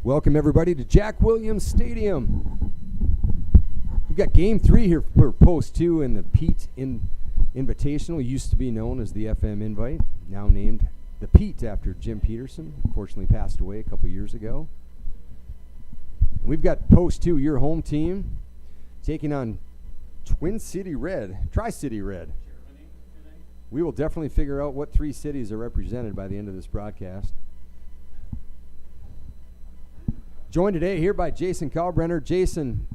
Welcome everybody to Jack Williams Stadium. We've got Game 3 here for Post 2 in the Pete Invitational. Used to be known as the FM Invite, now named the Pete after Jim Peterson. Unfortunately passed away a couple years ago. We've got Post 2, your home team, taking on Tri-City Red. We will definitely figure out what three cities are represented by the end of this broadcast. Joined today here by Jason Kalbrenner. Jason,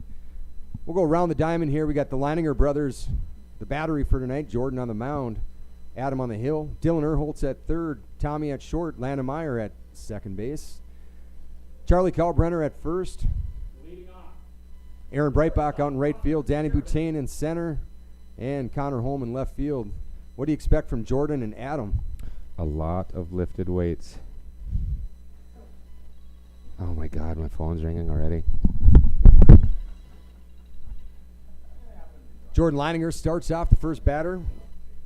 we'll go around the diamond here. We got the Leininger brothers, the battery for tonight. Jordan on the mound, Adam on the hill, Dylan Erholtz at third, Tommy at short, Landon Meyer at second base, Charlie Kalbrenner at first, leading off, Aaron Breitbach out in right field, Danny Boutain in center, and Connor Holm in left field. What do you expect from Jordan and Adam? A lot of lifted weights. Oh my God, my phone's ringing already. Jordan Leininger starts off the first batter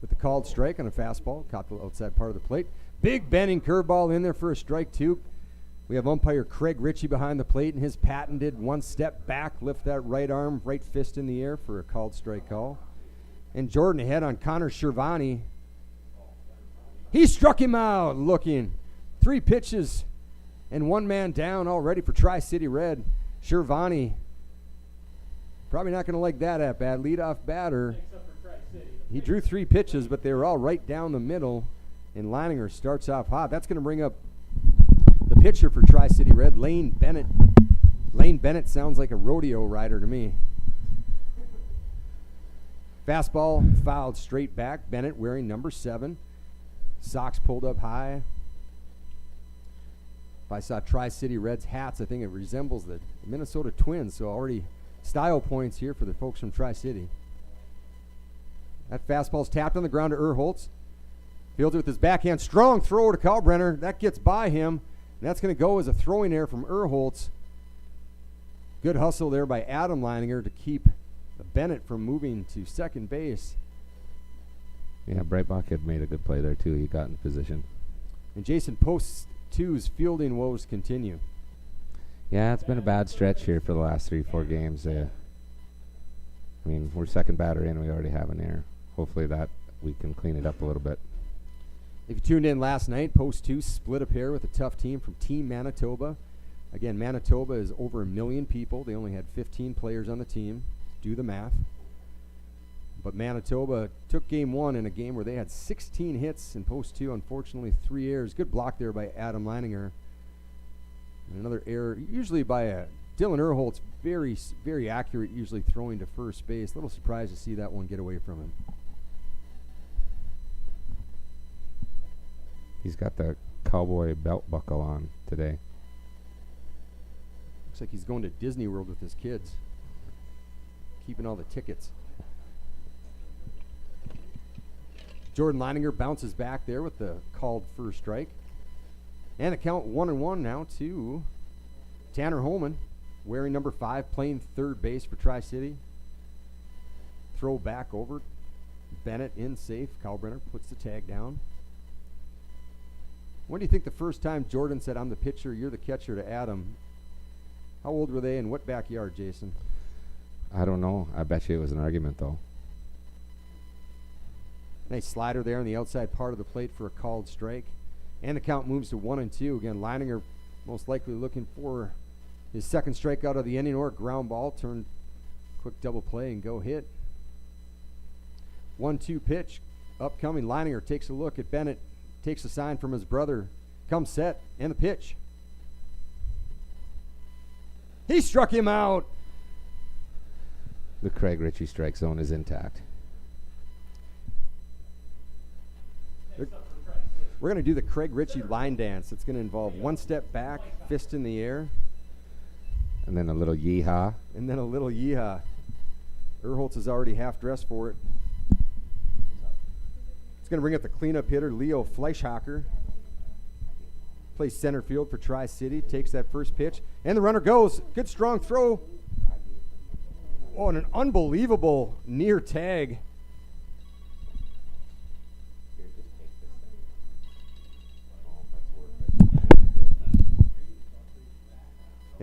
with the called strike on a fastball, caught the outside part of the plate. Big bending curveball in there for a strike two. We have umpire Craig Ritchie behind the plate, and his patented one step back, lift that right arm, right fist in the air for a called strike call. And Jordan ahead on Connor Shervani. He struck him out looking. 3 pitches. And one man down already for Tri-City Red. Shervani, probably not going to like that at bat. Leadoff batter. He drew 3 pitches, but they were all right down the middle. And Leininger starts off hot. That's going to bring up the pitcher for Tri-City Red, Lane Bennett. Lane Bennett sounds like a rodeo rider to me. Fastball fouled straight back. Bennett wearing number 7. Socks pulled up high. If I saw Tri-City Reds hats, I think it resembles the Minnesota Twins, so already style points here for the folks from Tri-City. That fastball's tapped on the ground to Erholtz. Fields it with his backhand. Strong throw to Kalbrenner. That gets by him, and that's going to go as a throwing error from Erholtz. Good hustle there by Adam Leininger to keep Bennett from moving to second base. Yeah, Breitbach had made a good play there, too. He got in position. And Jason, Post 2's fielding woes continue. Yeah, it's been a bad stretch here for the last 3-4 games. I mean, we're second batter in. We already have an error. Hopefully that we can clean it up a little bit. If you tuned in last night, Post 2 split a pair with a tough team from Team Manitoba. Again, Manitoba is over 1 million people. They only had 15 players on the team. Do the math. But Manitoba took game 1 in a game where they had 16 hits in Post 2. Unfortunately, 3 errors. Good block there by Adam Leininger. And another error, usually by Dylan Erholtz, very, very accurate, usually throwing to first base. A little surprised to see that one get away from him. He's got the cowboy belt buckle on today. Looks like he's going to Disney World with his kids. Keeping all the tickets. Jordan Leininger bounces back there with the called first strike. And the count 1-1 now to Tanner Holman, wearing number 5, playing third base for Tri-City. Throw back over. Bennett in safe. Kalbrenner puts the tag down. When do you think the first time Jordan said, "I'm the pitcher, you're the catcher" to Adam? How old were they and what backyard, Jason? I don't know. I bet you it was an argument, though. Nice slider there on the outside part of the plate for a called strike. And the count moves to 1-2. Again, Leininger most likely looking for his second strikeout of the inning or ground ball. Turn, quick double play and go hit. 1-2 pitch upcoming. Leininger takes a look at Bennett, takes a sign from his brother, comes set, and the pitch. He struck him out. The Craig Ritchie strike zone is intact. We're going to do the Craig Ritchie line dance. It's going to involve one step back, fist in the air. And then a little yeehaw. And then a little yeehaw. Erholtz is already half dressed for it. It's going to bring up the cleanup hitter, Leo Fleischhacker. Plays center field for Tri-City. Takes that first pitch. And the runner goes. Good strong throw. Oh, and an unbelievable near tag.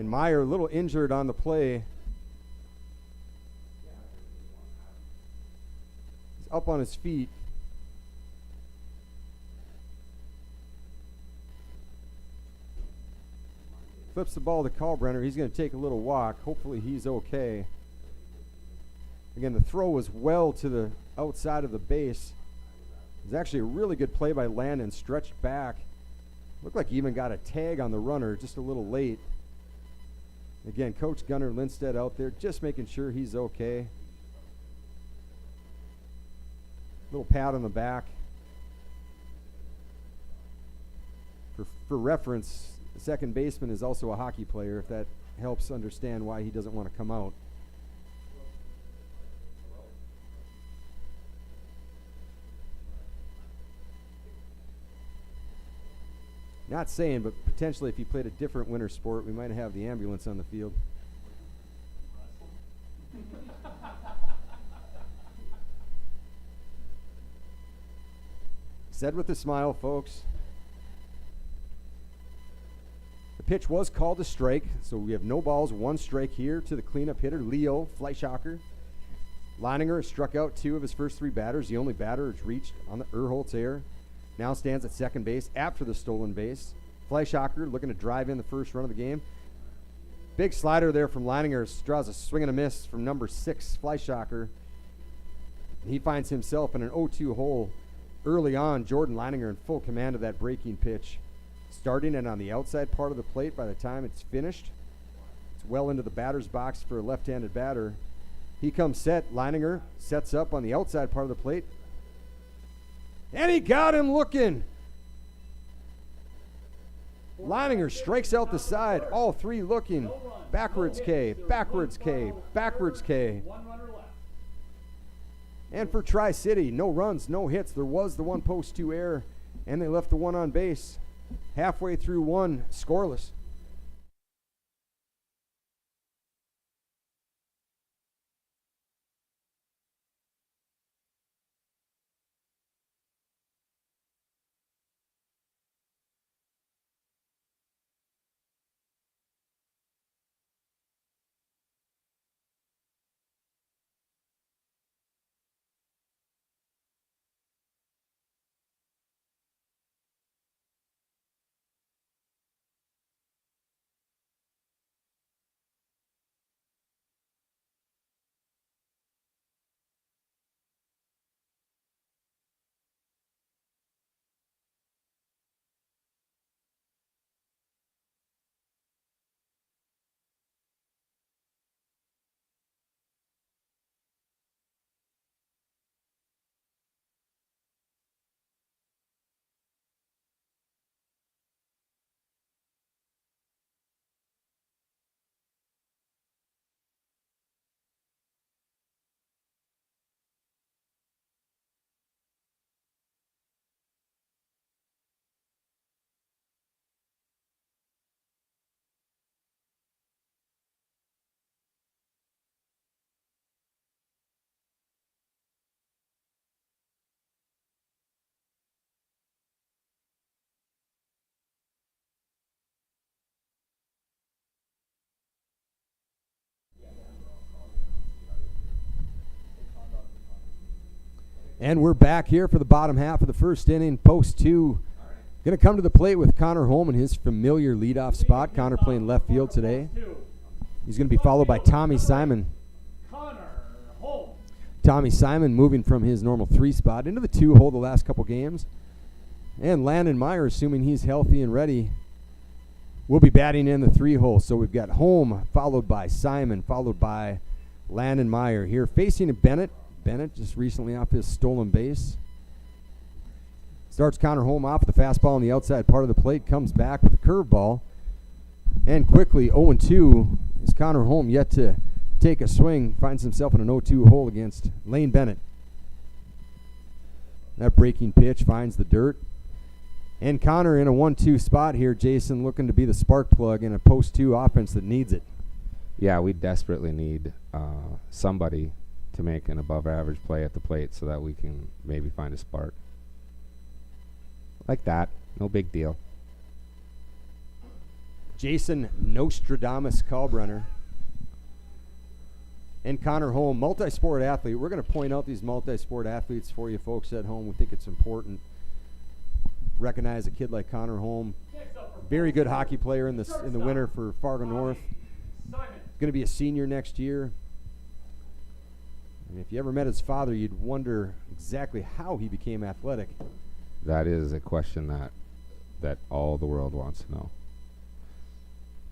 And Meyer, a little injured on the play. He's up on his feet. Flips the ball to Kalbrenner. He's going to take a little walk. Hopefully he's okay. Again, the throw was well to the outside of the base. It was actually a really good play by Landon. Stretched back. Looked like he even got a tag on the runner just a little late. Again, Coach Gunnar Lindstedt out there just making sure he's okay. Little pat on the back. For reference, the second baseman is also a hockey player, if that helps understand why he doesn't want to come out. Not saying, but potentially if he played a different winter sport, we might have the ambulance on the field. Said with a smile, folks. The pitch was called a strike, so we have no balls, one strike here to the cleanup hitter, Leo Fleischhacker. Leininger struck out 2 of his first 3 batters. The only batter has reached on the Erholtz error. Now stands at second base after the stolen base. Fleischhacker looking to drive in the first run of the game. Big slider there from Leininger. Draws a swing and a miss from number 6, Fleischhacker. He finds himself in an 0-2 hole early on. Jordan Leininger in full command of that breaking pitch. Starting it on the outside part of the plate by the time it's finished. It's well into the batter's box for a left-handed batter. He comes set. Leininger sets up on the outside part of the plate. And he got him looking. Leininger strikes out the side. All 3 looking. Backwards K, backwards K, backwards K. And for Tri-City, no runs, no hits. There was the 1 post 2 error, and they left the 1 on base. Halfway through 1, scoreless. And we're back here for the bottom half of the first inning. Post 2. Going to come to the plate with Connor Holm in his familiar leadoff spot. Connor playing left field today. He's going to be followed by Tommy Simon. Tommy Simon moving from his normal 3 spot into the 2 hole the last couple games. And Landon Meyer, assuming he's healthy and ready, will be batting in the 3 hole. So we've got Holm followed by Simon, followed by Landon Meyer here facing Bennett. Bennett just recently off his stolen base. Starts Connor Holm off with the fastball on the outside part of the plate. Comes back with a curveball. And quickly 0-2 is Connor Holm yet to take a swing. Finds himself in an 0-2 hole against Lane Bennett. That breaking pitch finds the dirt. And Connor in a 1-2 spot here. Jason looking to be the spark plug in a post 2 offense that needs it. Yeah, we desperately need somebody to make an above average play at the plate so that we can maybe find a spark. Like that. No big deal. Jason Nostradamus Kalbrenner. And Connor Holm, multi-sport athlete. We're going to point out these multi-sport athletes for you folks at home. We think it's important. Recognize a kid like Connor Holm. Very good hockey player in the winter for Fargo North. Going to be a senior next year. And if you ever met his father, you'd wonder exactly how he became athletic. That is a question that all the world wants to know.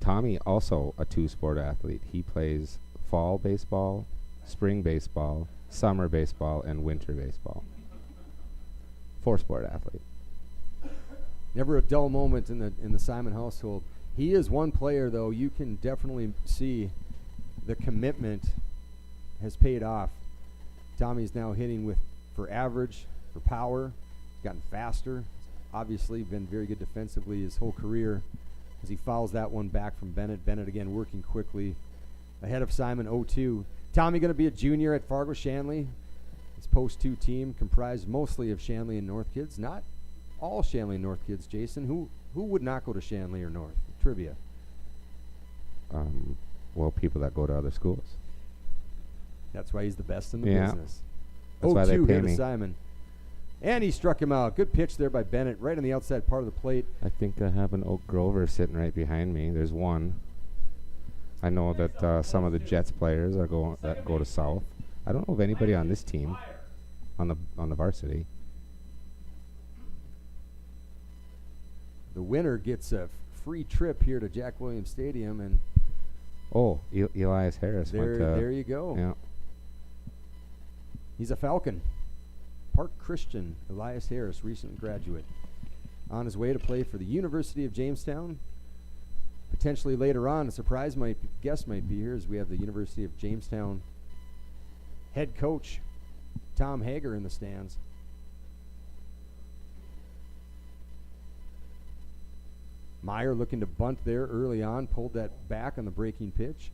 Tommy, also a two-sport athlete. He plays fall baseball, spring baseball, summer baseball, and winter baseball. Four-sport athlete. Never a dull moment in the Simon household. He is one player, though, you can definitely see the commitment has paid off. Tommy's now hitting for average, for power. He's gotten faster. Obviously been very good defensively his whole career as he fouls that one back from Bennett. Bennett again working quickly ahead of Simon 0-2. Tommy going to be a junior at Fargo Shanley. His post-2 team comprised mostly of Shanley and North kids. Not all Shanley and North kids, Jason. Who would not go to Shanley or North? Trivia. Well, people that go to other schools. That's why he's the best in the Yeah. business. That's why they 0-2 pay here to me. Simon. And he struck him out. Good pitch there by Bennett, right on the outside part of the plate. I think I have an Oak Grover sitting right behind me. There's one. I know that some of the Jets players are go to South. I don't know of anybody on this team, on the varsity. The winner gets a free trip here to Jack Williams Stadium, and Oh, Elias Harris went to. there you go. Yeah. He's a Falcon. Park Christian, Elias Harris, recent graduate. On his way to play for the University of Jamestown. Potentially later on, a surprise guest might be here as we have the University of Jamestown head coach Tom Hager in the stands. Meyer looking to bunt there early on, pulled that back on the breaking pitch.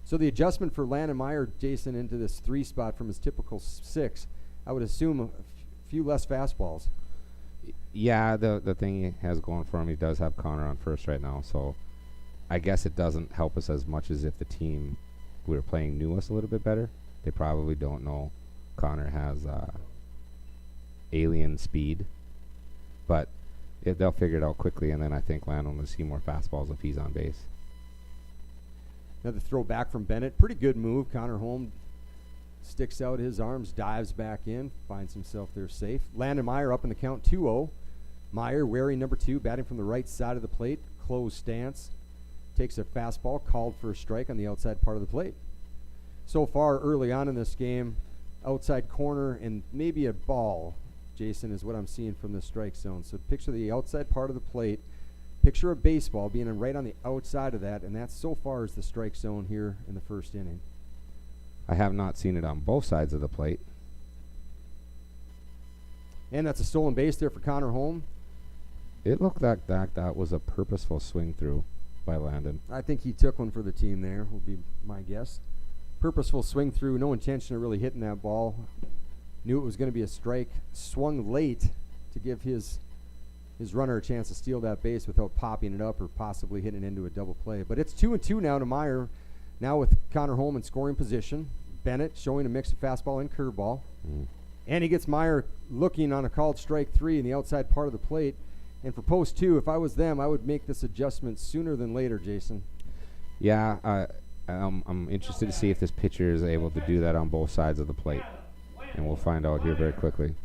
So the adjustment for Landon Meyer, Jason, into this 3 spot from his typical 6, I would assume a few less fastballs. Yeah, the thing he has going for him, he does have Connor on first right now, so I guess it doesn't help us as much as if the team we were playing knew us a little bit better. They probably don't know Connor has alien speed, but they'll figure it out quickly, and then I think Landon will see more fastballs if he's on base. Another throw back from Bennett. Pretty good move. Connor Holm sticks out his arms, dives back in, finds himself there safe. Landon Meyer up in the count, 2-0. Meyer wearing number 2, batting from the right side of the plate, closed stance. Takes a fastball, called for a strike on the outside part of the plate. So far, early on in this game, outside corner and maybe a ball, Jason, is what I'm seeing from the strike zone. So picture the outside part of the plate. Picture a baseball being right on the outside of that, and that's so far as the strike zone here in the first inning. I have not seen it on both sides of the plate. And that's a stolen base there for Connor Holm. It looked like that was a purposeful swing through by Landon. I think he took one for the team there, will be my guess. Purposeful swing through, no intention of really hitting that ball. Knew it was going to be a strike. Swung late to give his runner a chance to steal that base without popping it up or possibly hitting it into a double play. But it's 2-2 now to Meyer. Now with Connor Holm in scoring position. Bennett showing a mix of fastball and curveball. And he gets Meyer looking on a called strike 3 in the outside part of the plate. And for post 2, if I was them, I would make this adjustment sooner than later, Jason. Yeah, I'm interested to see if this pitcher is able to do that on both sides of the plate. And we'll find out here very quickly.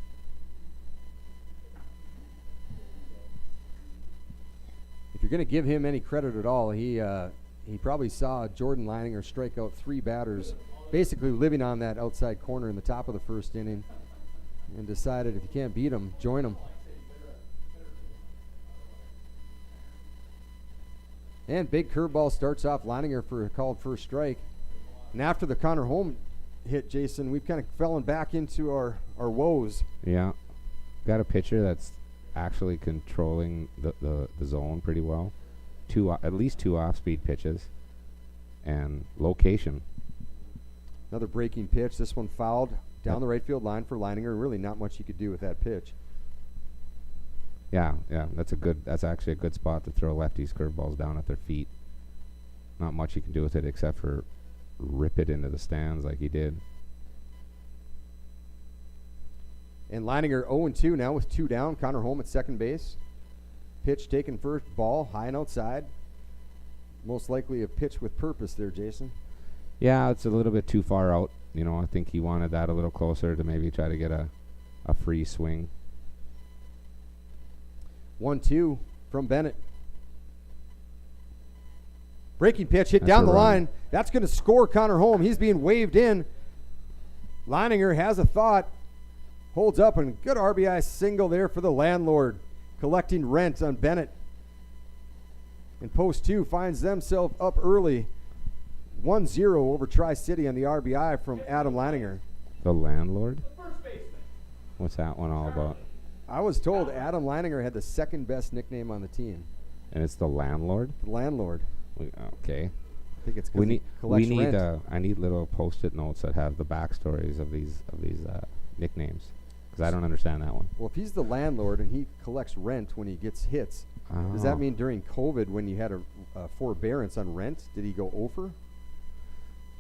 If you're going to give him any credit at all, he probably saw Jordan Leininger strike out 3 batters, basically living on that outside corner in the top of the first inning, and decided if you can't beat him, join him. And big curveball starts off Leininger for a called first strike. And after the Connor Holm hit, Jason, we've kind of fallen back into our woes. Yeah. Got a pitcher that's actually controlling the zone pretty well. At least 2 off-speed pitches. And location. Another breaking pitch. This one fouled down the right field line for Leininger. Really not much you could do with that pitch. Yeah, that's actually a good spot to throw lefties curveballs down at their feet. Not much you can do with it except for rip it into the stands like he did. And Leininger 0-2 now with 2 down. Connor home at second base. Pitch taken first, ball high and outside. Most likely a pitch with purpose there, Jason. Yeah, it's a little bit too far out. I think he wanted that a little closer to maybe try to get a free swing. 1-2 from Bennett. Breaking pitch hit That's down a the run. line. That's going to score Connor home. He's being waved in. Leininger has a thought. Holds up, and good RBI single there for the landlord. Collecting rent on Bennett. And post 2 finds themselves up early. 1-0 over Tri-City on the RBI from Adam Leininger. The landlord? What's that one all about? I was told Adam Leininger had the second best nickname on the team. And it's the landlord? The landlord. Okay. I think it's because he collects rent. I need little post-it notes that have the backstories of these nicknames, because I don't understand that one. Well, if he's the landlord and he collects rent when he gets hits, does that mean during COVID when you had a forbearance on rent, did he go over?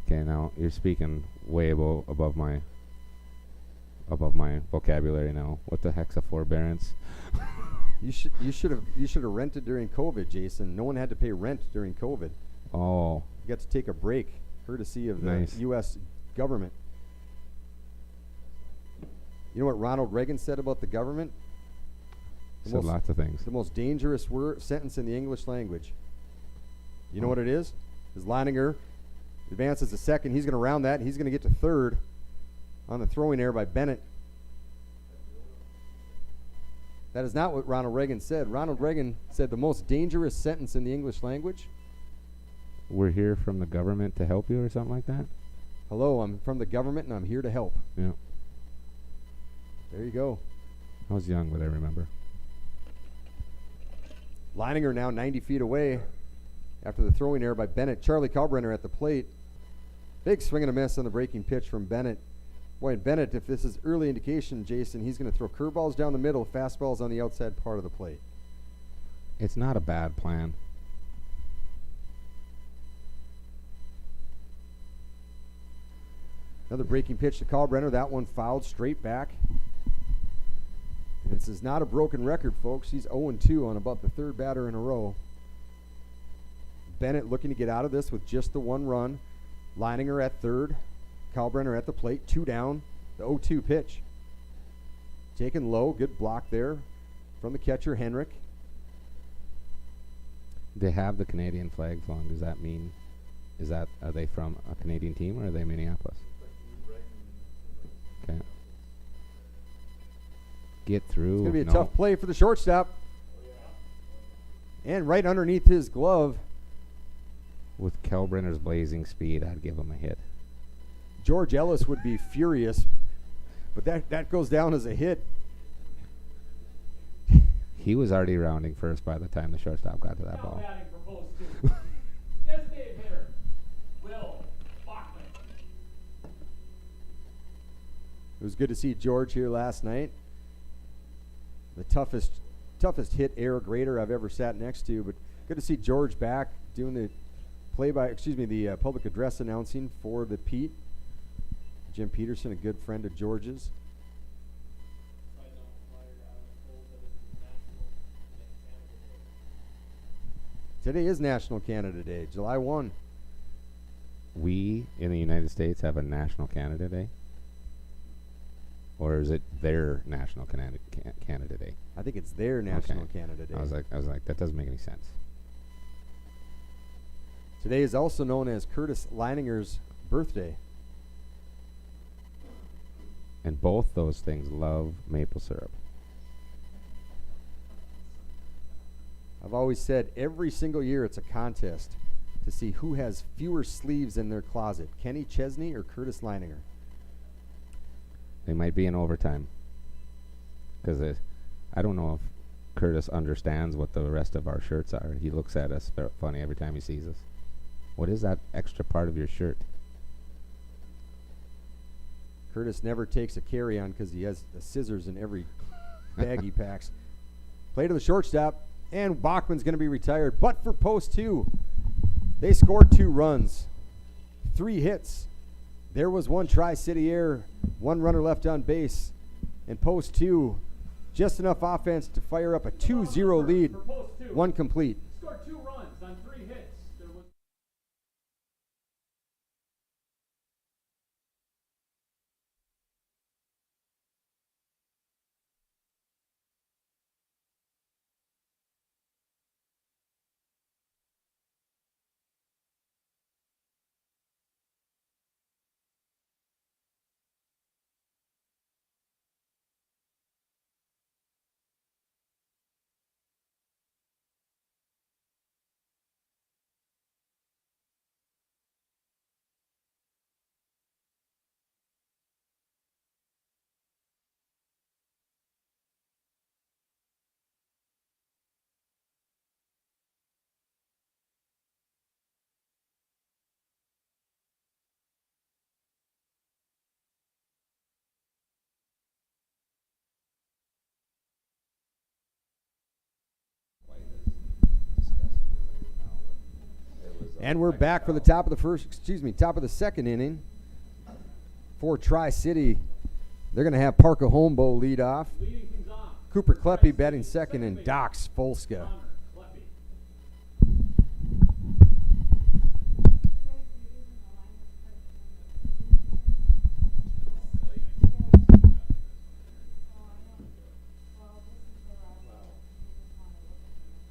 Okay, now you're speaking way above my vocabulary now. What the heck's a forbearance? You should have rented during COVID, Jason. No one had to pay rent during COVID. Oh. You got to take a break, courtesy of the Nice. U.S. government. You know what Ronald Reagan said about the government? Said lots of things. The most dangerous sentence in the English language. You know what it is? Is Leininger advances to second. He's going to round that. He's going to get to third on the throwing error by Bennett. That is not what Ronald Reagan said. Ronald Reagan said the most dangerous sentence in the English language. We're here from the government to help you, or something like that? Hello, I'm from the government and I'm here to help. Yeah. There you go. I was young, but I remember. Leininger now 90 feet away after the throwing error by Bennett. Charlie Kalbrenner at the plate. Big swing and a miss on the breaking pitch from Bennett. Boy, and Bennett, if this is early indication, Jason, he's going to throw curveballs down the middle, fastballs on the outside part of the plate. It's not a bad plan. Another breaking pitch to Kalbrenner. That one fouled straight back. And this is not a broken record, folks. He's 0-2 on about the third batter in a row. Bennett looking to get out of this with just the one run. Leininger at third. Kalbrenner at the plate. 2 down. The 0-2 pitch. Taken low. Good block there from the catcher, Heinrich. They have the Canadian flag flown. Does that mean, are they from a Canadian team, or are they Minneapolis? Okay. Get through. It's going to be a tough play for the shortstop. And right underneath his glove. With Kalbrenner's blazing speed, I'd give him a hit. George Ellis would be furious, but that goes down as a hit. He was already rounding first by the time the shortstop got to that ball. Designated hitter, Will Bachman. It was good to see George here last night. The toughest hit error grader I've ever sat next to, but good to see George back doing the the public address announcing for the Pete. Jim Peterson, a good friend of George's. Today is National Canada Day, July 1. We in the United States have a National Canada Day? Or is it their National Canada Day? I think it's their National Canada Day. I was like, that doesn't make any sense. Today is also known as Curtis Leininger's birthday. And both those things love maple syrup. I've always said every single year it's a contest to see who has fewer sleeves in their closet, Kenny Chesney or Curtis Leininger. They might be in overtime. Because I don't know if Curtis understands what the rest of our shirts are. He looks at us funny every time he sees us. What is that extra part of your shirt? Curtis never takes a carry-on because he has the scissors in every bag he packs. Play to the shortstop, and Bachman's going to be retired. But for post 2, they scored 2 runs, 3 hits. There was one Tri-City error, 1 runner left on base. And post 2, just enough offense to fire up a 2-0 lead, 1 complete. Scored 2 runs on 3 hits. There was And we're back for the top of the second inning. For Tri-City, they're going to have Parker Homebow lead off. leading things off. Cooper Kleppe batting second, and Dox Folska. Connor Kleppe.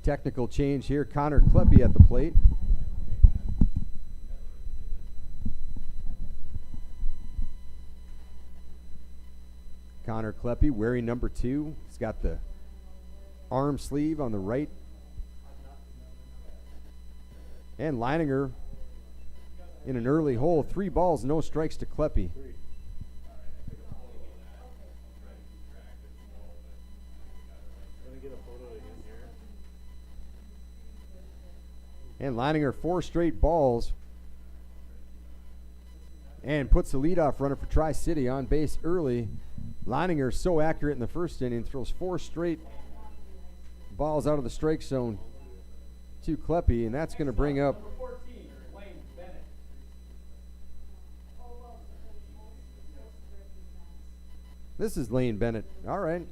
Technical change here. Connor Kleppe at the plate. Connor Kleppe wearing number 2. He's got the arm sleeve on the right. And Leininger in an early hole. 3 balls, no strikes to Kleppe. And Leininger 4 straight balls. And puts the leadoff runner for Tri-City on base early. Leininger so accurate in the first inning, throws 4 straight balls out of the strike zone to Kleppe, and that's going to bring up Number 14, Lane Bennett. this is Lane Bennett. All right.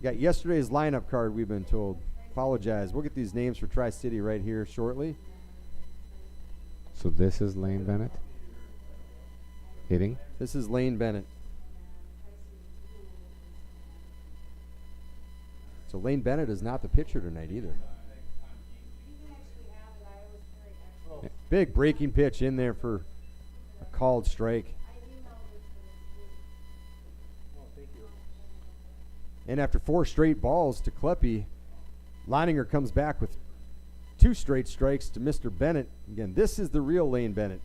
Got yesterday's lineup card, we've been told. Apologize. We'll get these names for Tri-City right here shortly. So this is Lane Bennett hitting. This is Lane Bennett. So Lane Bennett is not the pitcher tonight either. Yeah, big breaking pitch in there for a called strike. And after 4 straight balls to Kleppe, Leininger comes back with 2 straight strikes to Mr. Bennett. Again, this is the real Lane Bennett.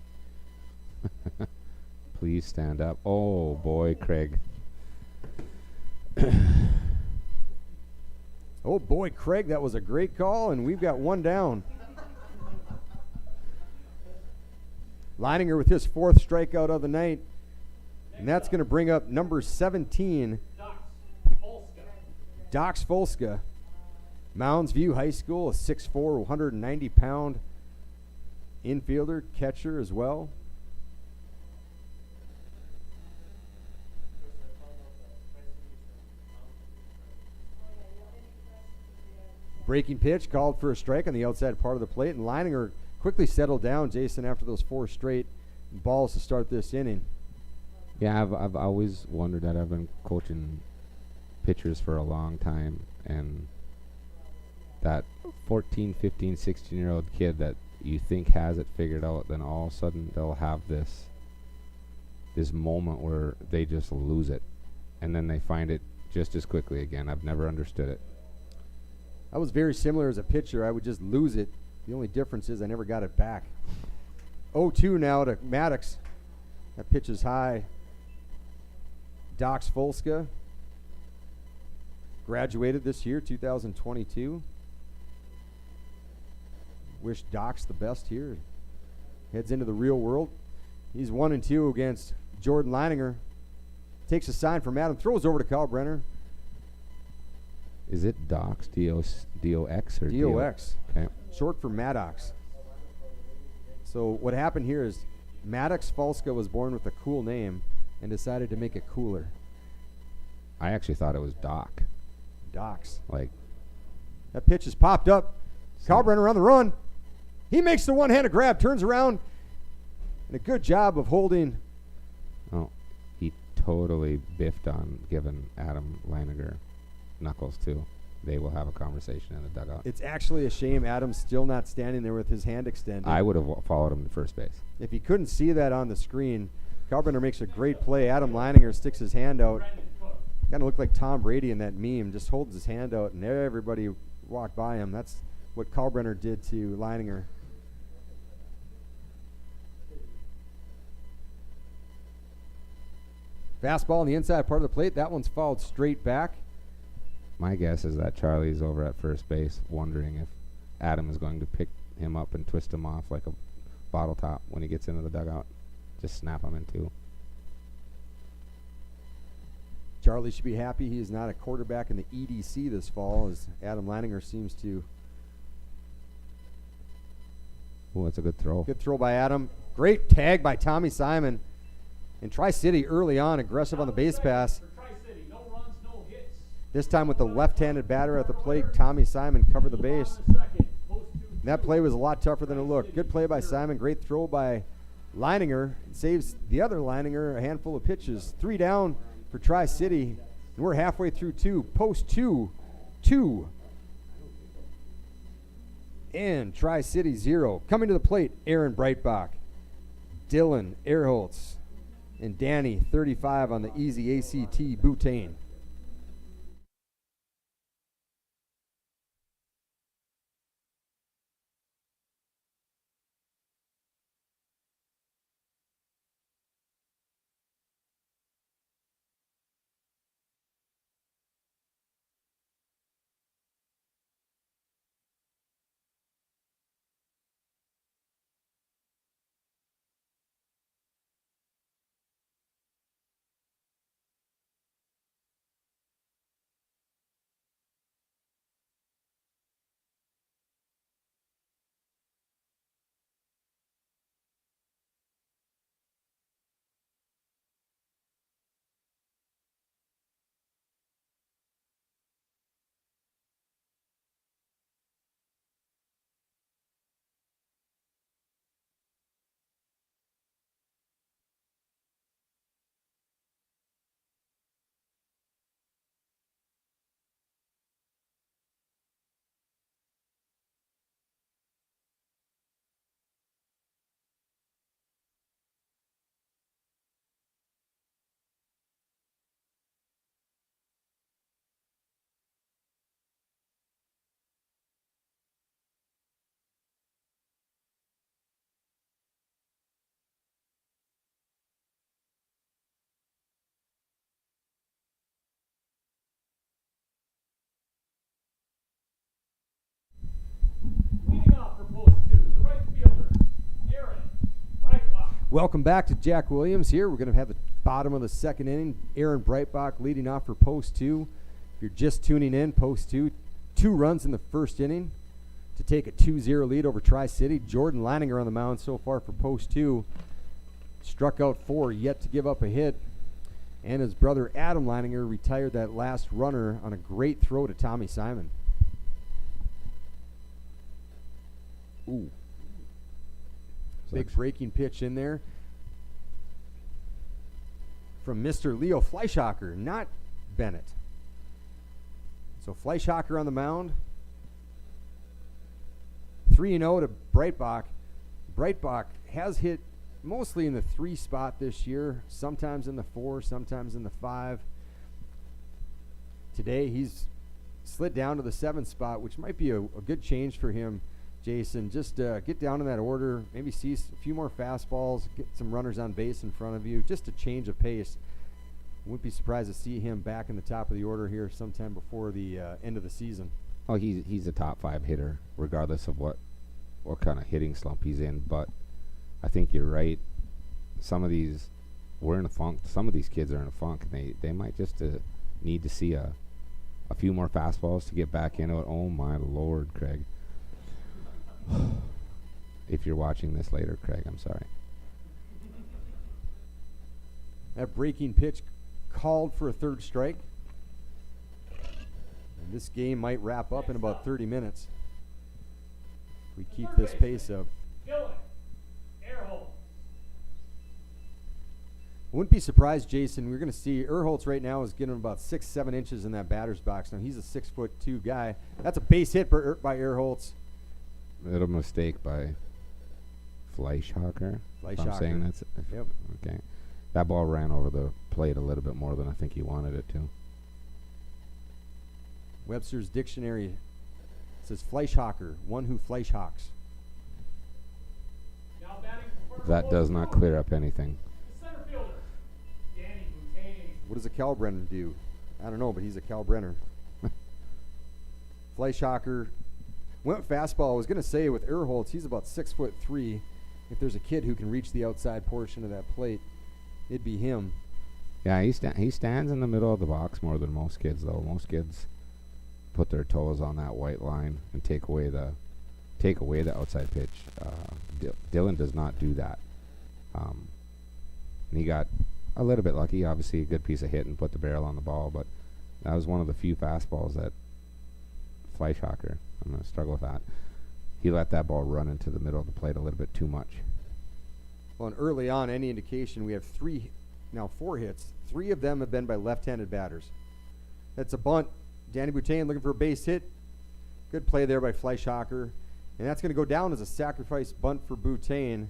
Please stand up. Oh boy, Craig. Oh boy, Craig, that was a great call, and we've got 1 down. Leininger with his 4th strikeout of the night, and that's going to bring up number 17, Dox Folska. Mounds View High School, a 6'4", 190-pound infielder, catcher as well. Breaking pitch called for a strike on the outside part of the plate, and Leininger quickly settled down, Jason, after those 4 straight balls to start this inning. Yeah, I've always wondered that. I've been coaching pitchers for a long time, and that 14, 15, 16-year-old kid that you think has it figured out, then all of a sudden they'll have this moment where they just lose it, and then they find it just as quickly again. I've never understood it. I was very similar as a pitcher. I would just lose it. The only difference is I never got it back. 0-2 now to Maddox. That pitch is high. Dox Folska graduated this year, 2022. Wish Dox the best here. Heads into the real world. He's 1-2 against Jordan Leininger. Takes a sign from Adam, throws over to Kalbrenner. Is it Dox, D-O-X, or DOX, Okay. short for Maddox. So what happened here is Maddox Falska was born with a cool name and decided to make it cooler. I actually thought it was Doc. Dox. Like, That pitch is popped up. Kalbrenner on the run. He makes the one-handed grab, turns around, and a good job of holding. oh, he totally biffed on giving Adam Leininger knuckles, too. They will have a conversation in the dugout. It's actually a shame Adam's still not standing there with his hand extended. I would have followed him to first base. If you couldn't see that on the screen, Kalbrenner makes a great play. Adam Leininger sticks his hand out. Kind of looked like Tom Brady in that meme. Just holds his hand out, and everybody walked by him. That's what Kalbrenner did to Leininger. Fastball on the inside part of the plate. That one's fouled straight back. My guess is that Charlie's over at first base wondering if Adam is going to pick him up and twist him off like a bottle top when he gets into the dugout. Just snap him in two. Charlie should be happy he is not a quarterback in the EDC this fall, as Adam Leininger seems to. Oh, that's a good throw. Good throw by Adam. Great tag by Tommy Simon. And Tri-City early on, aggressive on the base pass. For Tri-City, no runs, no hits. This time with the left-handed batter at the plate, Tommy Simon covered the base. Second, post And that play was a lot tougher than it looked. Good play by Simon. Great throw by Leininger. Saves the other Leininger a handful of pitches. 3 down for Tri-City. And we're halfway through 2. Post 2. 2. And Tri-City 0. Coming to the plate, Aaron Breitbach, Dylan Erholtz, and Danny 35 on the easy ACT butane. Leading off for post 2, the right fielder, Aaron Breitbach. Welcome back to Jack Williams here. We're going to have the bottom of the second inning. Aaron Breitbach leading off for post 2. If you're just tuning in, post 2. 2 runs in the first inning to take a 2-0 lead over Tri-City. Jordan Leininger on the mound so far for post 2. Struck out 4, yet to give up a hit. And his brother Adam Leininger retired that last runner on a great throw to Tommy Simon. Ooh. Big breaking pitch in there from Mr. Leo Fleischhacker, not Bennett. So Fleischhacker on the mound. 3-0 to Breitbach. Breitbach has hit mostly in the 3 spot this year, sometimes in the 4, sometimes in the 5. Today he's slid down to the 7 spot, which might be a good change for him, Jason. Just get down in that order, maybe see a few more fastballs, get some runners on base in front of you, just a change of pace. Wouldn't be surprised to see him back in the top of the order here sometime before the end of the season. Oh, he's a top 5 hitter, regardless of what kind of hitting slump he's in. But I think you're right. Some of these, we're in a funk. Some of these kids are in a funk, and they might just need to see a a few more fastballs to get back into it. Oh my Lord, Craig. If you're watching this later, Craig, I'm sorry. That breaking pitch called for a third strike. And this game might wrap up in about 30 minutes. If we keep this pace up. I wouldn't be surprised, Jason. We're going to see Erholtz right now is getting about 6-7 inches in that batter's box. Now, he's a 6'2" guy. That's a base hit by Erholtz. Little mistake by Fleischhacker. If I'm saying that's Yep. Okay. That ball ran over the plate a little bit more than I think he wanted it to. Webster's dictionary says Fleischhacker, one who Fleischhawks. That does not clear up anything. What does a Kalbrenner do? I don't know, but he's a Kalbrenner. Fleischhacker went fastball. I was going to say with Erholtz, he's about 6'3". If there's a kid who can reach the outside portion of that plate, it'd be him. Yeah, he stands in the middle of the box more than most kids, though. Most kids put their toes on that white line and take away the outside pitch. Dylan does not do that. And he got a little bit lucky. Obviously, a good piece of hit and put the barrel on the ball, but that was one of the few fastballs that Fleischhacker, I'm going to struggle with that. He let that ball run into the middle of the plate a little bit too much. Well, and early on, any indication, we have 4 hits. 3 of them have been by left-handed batters. That's a bunt. Danny Boutain looking for a base hit. Good play there by Fleischhacker. And that's going to go down as a sacrifice bunt for Boutain.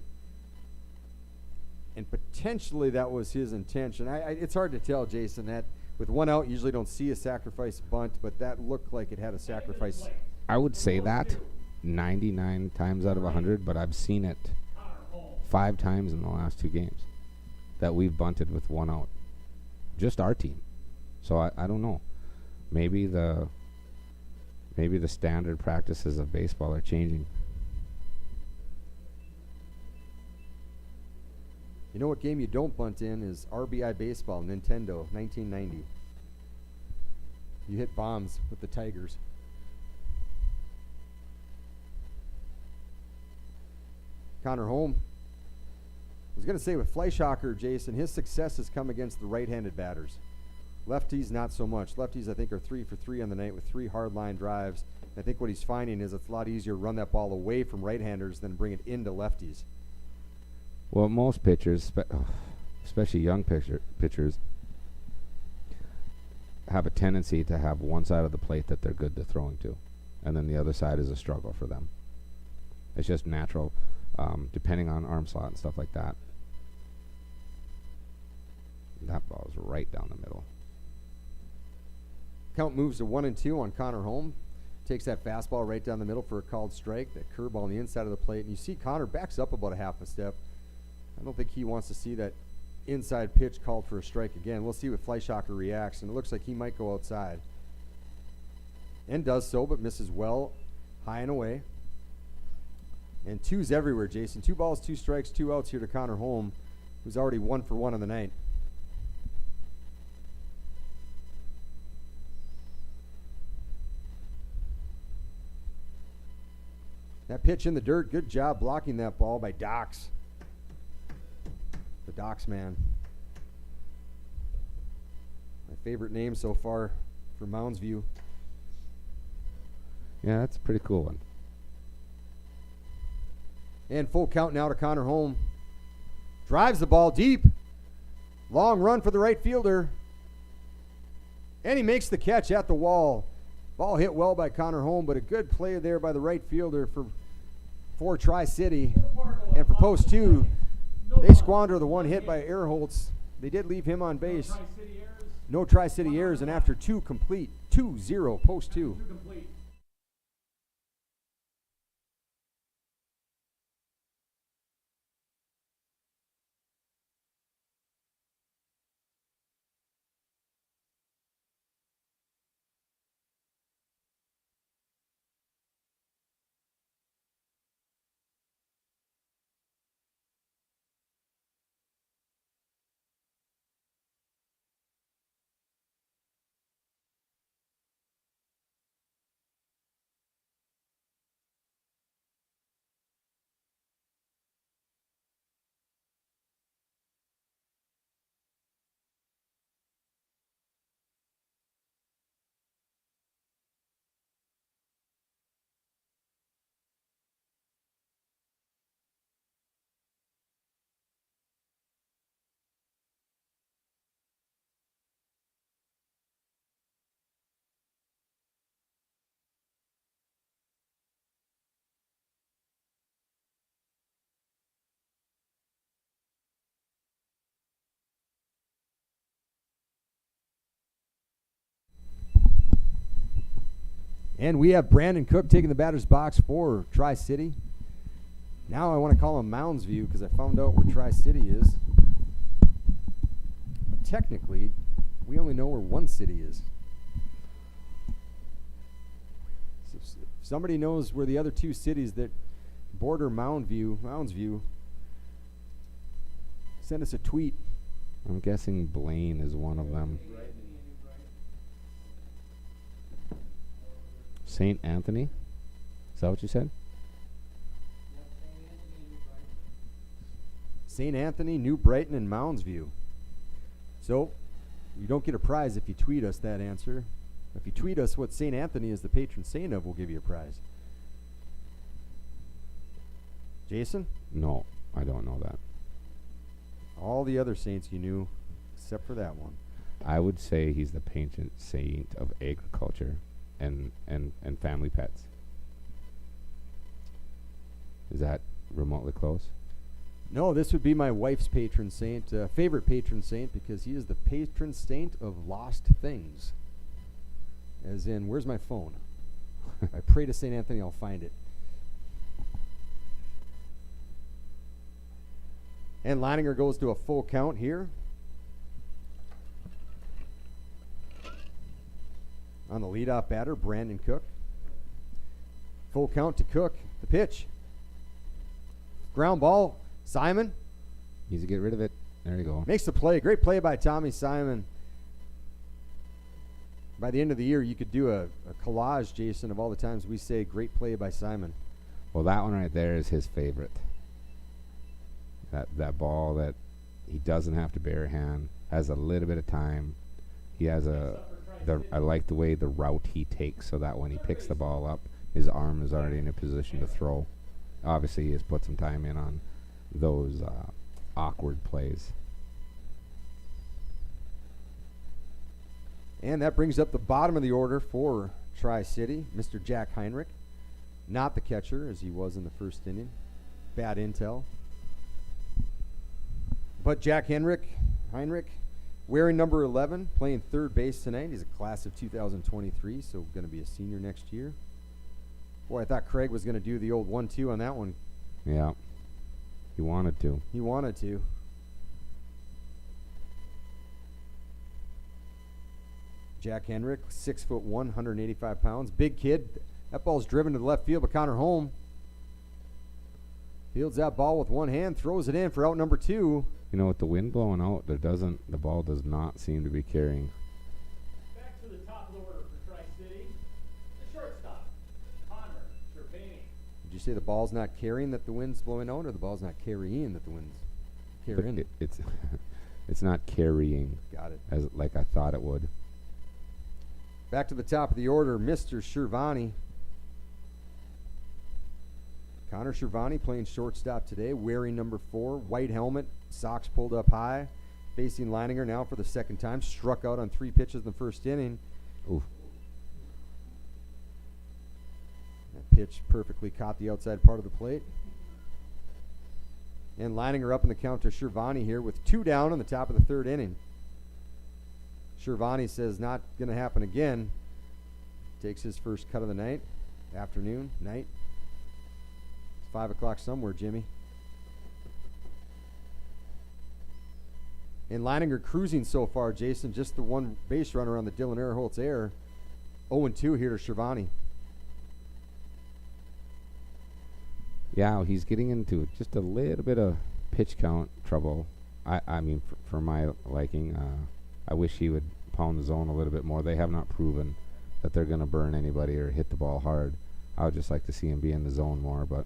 And potentially that was his intention. It's hard to tell, Jason, that with 1 out, you usually don't see a sacrifice bunt, but that looked like it had a sacrifice. I would say that 99 times out of 100, but I've seen it 5 times in the last 2 games that we've bunted with 1 out. Just our team. So I don't know. Maybe the standard practices of baseball are changing. You know what game you don't bunt in is RBI Baseball, Nintendo, 1990. You hit bombs with the Tigers. Connor Holm. I was going to say with Fleischhacker, Jason, his success has come against the right-handed batters. Lefties, not so much. Lefties, I think, are 3 for 3 on the night with 3 hard line drives. I think what he's finding is it's a lot easier to run that ball away from right-handers than bring it into lefties. Well, most pitchers, especially young pitchers, have a tendency to have one side of the plate that they're good to throwing to, and then the other side is a struggle for them. It's just natural, depending on arm slot and stuff like that. That ball is right down the middle. Count moves to 1-2 on Connor Holm. Takes that fastball right down the middle for a called strike. That curveball on the inside of the plate. And you see Connor backs up about a half a step. I don't think he wants to see that inside pitch called for a strike again. We'll see what Fleischhacker reacts. And it looks like he might go outside. And does so, but misses well. High and away. And 2's everywhere, Jason. 2 balls, 2 strikes, 2 outs here to Connor Holm, who's already 1 for 1 on the night. That pitch in the dirt, good job blocking that ball by Dox. The Dox man. My favorite name so far for Mounds View. Yeah, that's a pretty cool one. And full count now to Connor Holm. Drives the ball deep. Long run for the right fielder. And he makes the catch at the wall. Ball hit well by Connor Holm, but a good play there by the right fielder for Tri-City. And for post 2, they squander the 1 hit by Erholtz. They did leave him on base. No Tri-City errors, and after 2 complete, 2-0 post 2. And we have Brandon Cook taking the batter's box for Tri-City. Now I want to call him Mounds View because I found out where Tri-City is. But technically, we only know where one city is. So if somebody knows where the other two cities that border Mounds View, send us a tweet. I'm guessing Blaine is one of them. St. Anthony? Is that what you said? St. Anthony, New Brighton, and Mounds View. So, you don't get a prize if you tweet us that answer. If you tweet us what St. Anthony is the patron saint of, we'll give you a prize. Jason? No, I don't know that. All the other saints you knew, except for that one. I would say he's the patron saint of agriculture and family pets. Is that remotely close? No, this would be my wife's patron saint, favorite patron saint, because he is the patron saint of lost things. As in, where's my phone? I pray to St. Anthony, I'll find it. And Leininger goes to a full count here. On the leadoff batter, Brandon Cook. Full count to Cook. The pitch. Ground ball. Simon. Easy to get rid of it. There you go. Makes the play. Great play by Tommy Simon. By the end of the year, you could do a collage, Jason, of all the times we say great play by Simon. Well, that one right there is his favorite. That ball that he doesn't have to bare hand, has a little bit of time. He has I like the way the route he takes so that when he picks the ball up, his arm is already in a position to throw. Obviously, he has put some time in on those awkward plays. And that brings up the bottom of the order for Tri-City, Mr. Jack Heinrich. Not the catcher, as he was in the first inning. Bad intel. But Jack Heinrich, wearing number 11, playing third base tonight. He's a class of 2023, so going to be a senior next year. Boy, I thought Craig was going to do the old 1-2 on that one. Yeah, he wanted to. He wanted to. Jack Heinrich, 6'1", 185 pounds. Big kid. That ball's driven to the left field, but Connor Holm fields that ball with one hand, throws it in for out number 2. You know, with the wind blowing out, the ball does not seem to be carrying. Back to the top of the order for Tri-City. The shortstop, Heinrich. Did you say the ball's not carrying that the wind's blowing out, or the ball's not carrying that the wind's carrying? It's not carrying. Got it. As like I thought it would. Back to the top of the order, Mr. Shervani. Connor Shervani playing shortstop today, wearing number 4, white helmet, socks pulled up high, facing Leininger now for the second time. Struck out on 3 pitches in the first inning. Oof. That pitch perfectly caught the outside part of the plate. And Leininger up in the count to Shervani here with 2 down in the top of the 3rd inning. Shervani says not going to happen again. Takes his first cut of the night, afternoon, night. It's 5 o'clock somewhere, Jimmy. And Leininger cruising so far, Jason. Just the one base runner on the Dylan Ehrholtz air. 0-2 here to Shervani. Yeah, he's getting into just a little bit of pitch count trouble. I mean, for my liking, I wish he would pound the zone a little bit more. They have not proven that they're going to burn anybody or hit the ball hard. I would just like to see him be in the zone more, but.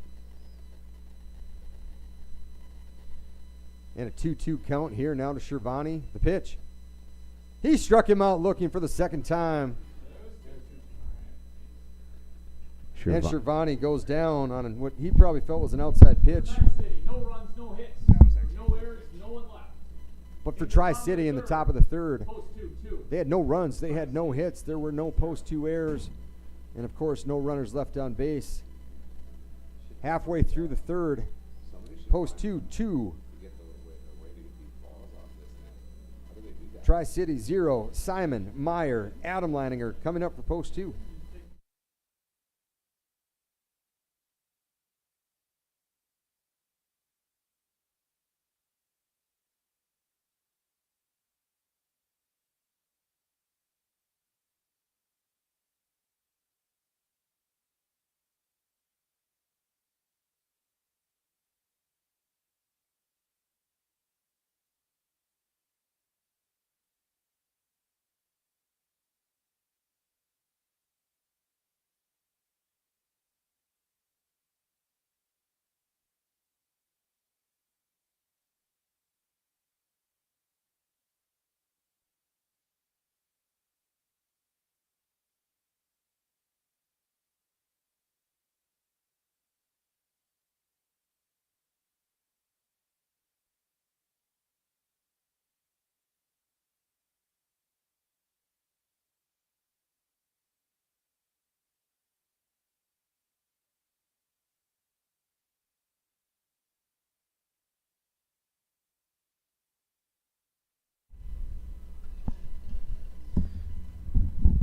And a 2-2 count here now to Shervani. The pitch. He struck him out looking for the second time. And Shervani goes down on what he probably felt was an outside pitch. No runs, no hits, no errors, no one left. But for Tri-City in the top of the 3rd, Post 2-2. they had no runs. They had no hits. There were no post 2 errors. And, of course, no runners left on base. Halfway through the 3rd, post 2-2. Tri-City 0. Simon, Meyer, Adam Leininger coming up for post 2.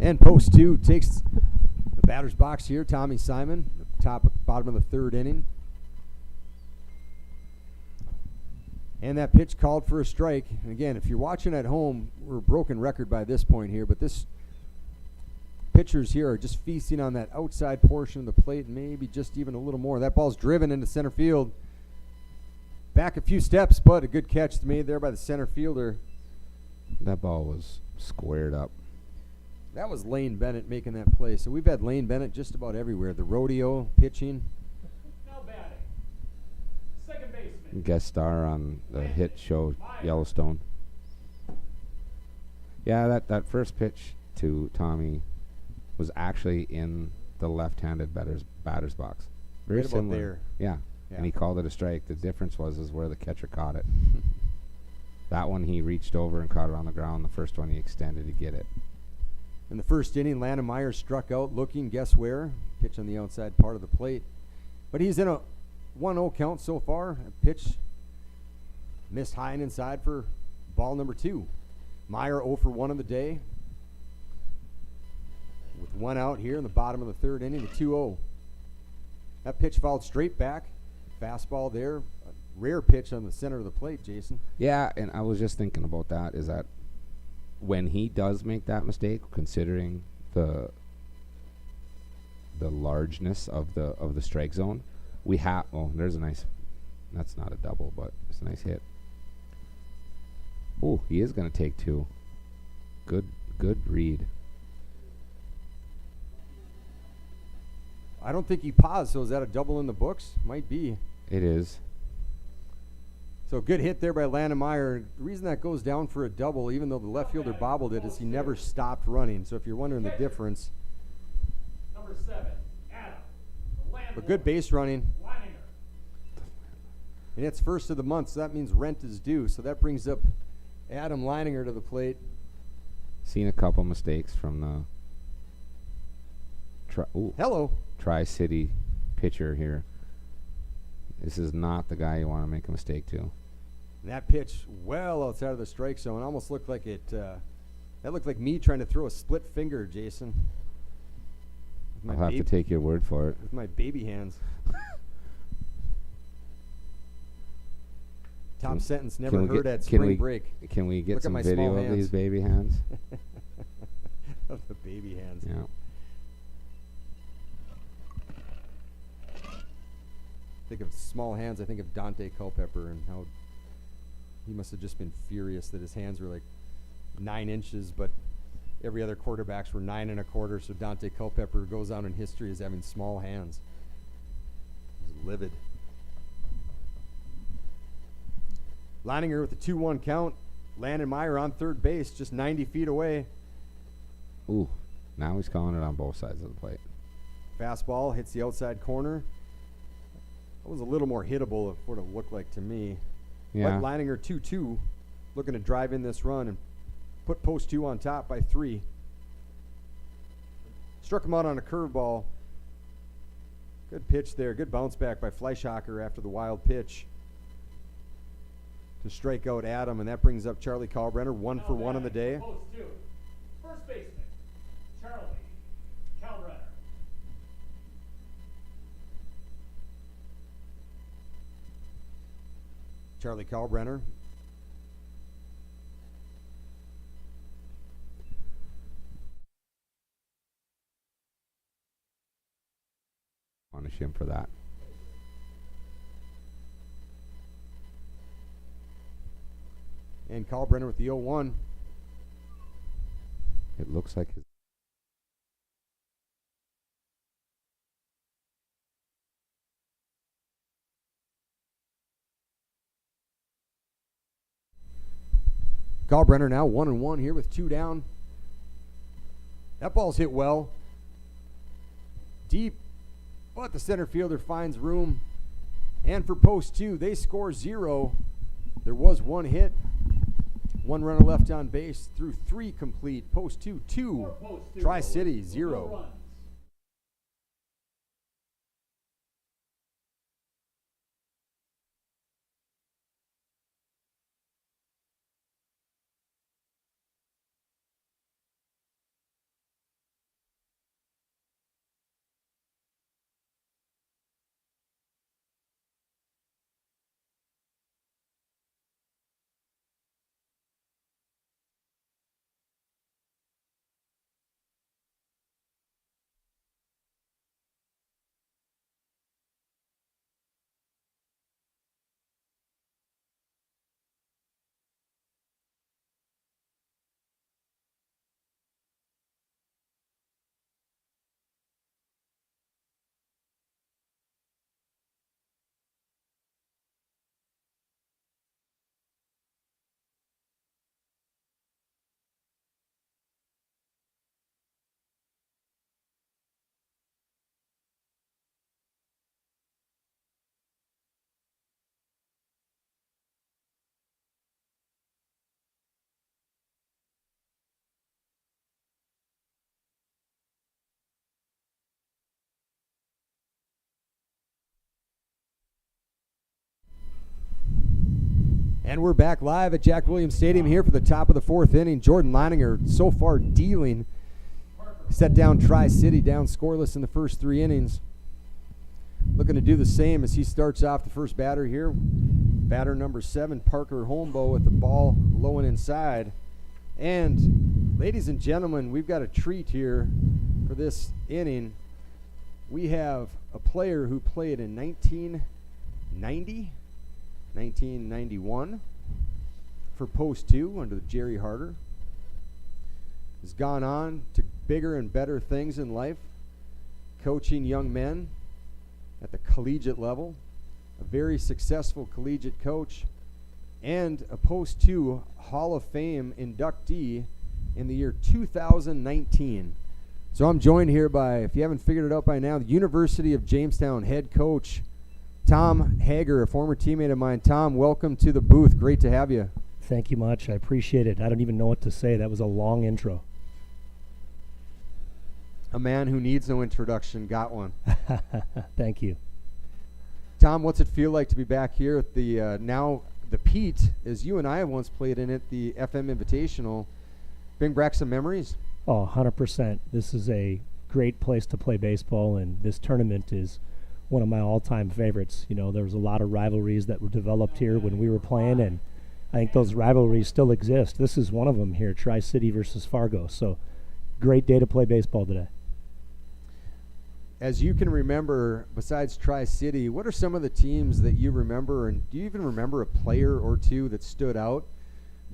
And post 2 takes the batter's box here. Tommy Simon, bottom of the third inning. And that pitch called for a strike. And again, if you're watching at home, we're a broken record by this point here, but this pitchers here are just feasting on that outside portion of the plate, maybe just even a little more. That ball's driven into center field. Back a few steps, but a good catch made there by the center fielder. That ball was squared up. That was Lane Bennett making that play. So we've had Lane Bennett just about everywhere. The rodeo, pitching. Now batting. Second baseman. Guest star on the hit show Yellowstone. Yeah, that first pitch to Tommy was actually in the left-handed batter's box. Very Right about similar. there. Yeah. Yeah. And he called it a strike. The difference was where the catcher caught it. That one he reached over and caught it on the ground. The first one he extended to get it. In the first inning, Landon Myers struck out looking, guess where? Pitch on the outside part of the plate. But he's in a 1-0 count so far. A pitch missed high and inside for ball number 2. Meyer 0 for 1 of the day. With 1 out here in the bottom of the third inning, the 2-0. That pitch fouled straight back. Fastball there. A rare pitch on the center of the plate, Jason. Yeah, and I was just thinking about that, is that when he does make that mistake, considering the largeness of the strike zone, we have, there's a nice, that's not a double, but it's a nice hit. Oh, he is going to take 2. Good read. I don't think he paused, so is that a double in the books? Might be. It is. So good hit there by Landon Meyer. The reason that goes down for a double, even though the left fielder bobbled it, is he never stopped running. So if you're wondering the difference. Number 7, Adam. The landlord. But good base running. Leininger. And it's first of the month, so that means rent is due. So that brings up Adam Leininger to the plate. Seen a couple mistakes from the Hello. Tri-City pitcher here. This is not the guy you want to make a mistake to. And that pitch well outside of the strike zone. Almost looked like it. That looked like me trying to throw a split finger, Jason. I'll have to take your word for it. With my baby hands. Top sentence never heard at spring break. Can we get Look at some my video small of hands. these baby hands? Of the baby hands. Yeah. Think of small hands, I think of Dante Culpepper and how he must have just been furious that his hands were like 9 inches, but every other quarterbacks were 9 1/4, so Dante Culpepper goes on in history as having small hands. He's livid. Leininger with the 2-1 count. Landon Meyer on third base, just 90 feet away. Ooh, now he's calling it on both sides of the plate. Fastball hits the outside corner. That was a little more hittable of what it looked like to me. Yeah. But Leininger 2-2, looking to drive in this run and put post 2 on top by 3. Struck him out on a curveball. Good pitch there. Good bounce back by Fleischhacker after the wild pitch to strike out Adam, and that brings up Charlie Kalbrenner, 1 for 1 on the day. Post 2. First baseman, Charlie Kalbrenner. Charlie Kalbrenner. Punish him for that. And Kalbrenner with the 0-1. It looks like his Kalbrenner now 1-1 here with 2 down. That ball's hit well. Deep, but the center fielder finds room. And for post 2, they score 0. There was 1 hit. 1 runner left on base through 3 complete. Post 2, 2. Tri-City, 0. And we're back live at Jack Williams Stadium here for the top of the fourth inning. Jordan Leininger so far dealing. Set down Tri-City, down scoreless in the first 3 innings. Looking to do the same as he starts off the first batter here. Batter number 7, Parker Holmboe, with the ball low and inside. And ladies and gentlemen, we've got a treat here for this inning. We have a player who played in 1990, 1991 for Post 2 under Jerry Harder. Has gone on to bigger and better things in life, coaching young men at the collegiate level, a very successful collegiate coach, and a Post 2 Hall of Fame inductee in the year 2019. So I'm joined here by, if you haven't figured it out by now, the University of Jamestown head coach, Tom Hager, a former teammate of mine. Tom, welcome to the booth. Great to have you. Thank you much. I appreciate it. I don't even know what to say. That was a long intro. A man who needs no introduction got one. Thank you. Tom, what's it feel like to be back here at the now the Pete, as you and I have once played in it, the FM Invitational? Bring back some memories? Oh, 100%. This is a great place to play baseball, and this tournament is one of my all-time favorites. You know, there was a lot of rivalries that were developed here when we were playing, and I think those rivalries still exist. This is one of them here, Tri-City versus Fargo. So, great day to play baseball today. As you can remember, besides Tri-City, what are some of the teams that you remember, and do you even remember a player or two that stood out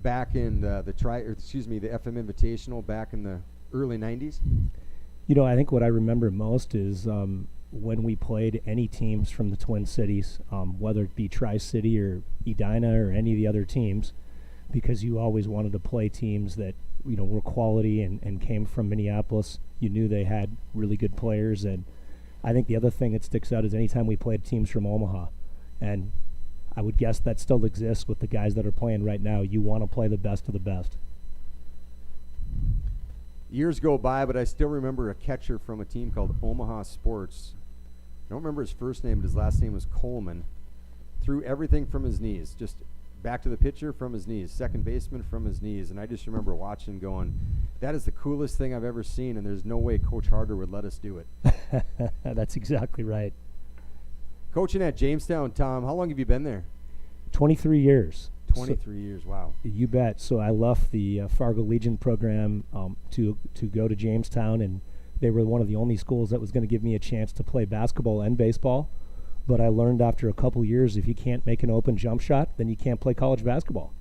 back in the FM Invitational back in the early 90s? You know, I think what I remember most is when we played any teams from the Twin Cities, whether it be Tri-City or Edina or any of the other teams, because you always wanted to play teams that, you know, were quality and came from Minneapolis. You knew they had really good players, and I think the other thing that sticks out is anytime we played teams from Omaha, and I would guess that still exists with the guys that are playing right now. You want to play the best of the best. Years go by, but I still remember a catcher from a team called Omaha Sports. I don't remember his first name, but his last name was Coleman. Threw everything from his knees, just back to the pitcher from his knees, second baseman from his knees, and I just remember watching going, that is the coolest thing I've ever seen, and there's no way Coach Harder would let us do it. That's exactly right. Coaching at Jamestown, Tom, how long have you been there? 23 years. 23 years, wow. You bet. So I left the Fargo Legion program to go to Jamestown, and they were one of the only schools that was going to give me a chance to play basketball and baseball. But I learned after a couple years, if you can't make an open jump shot, then you can't play college basketball.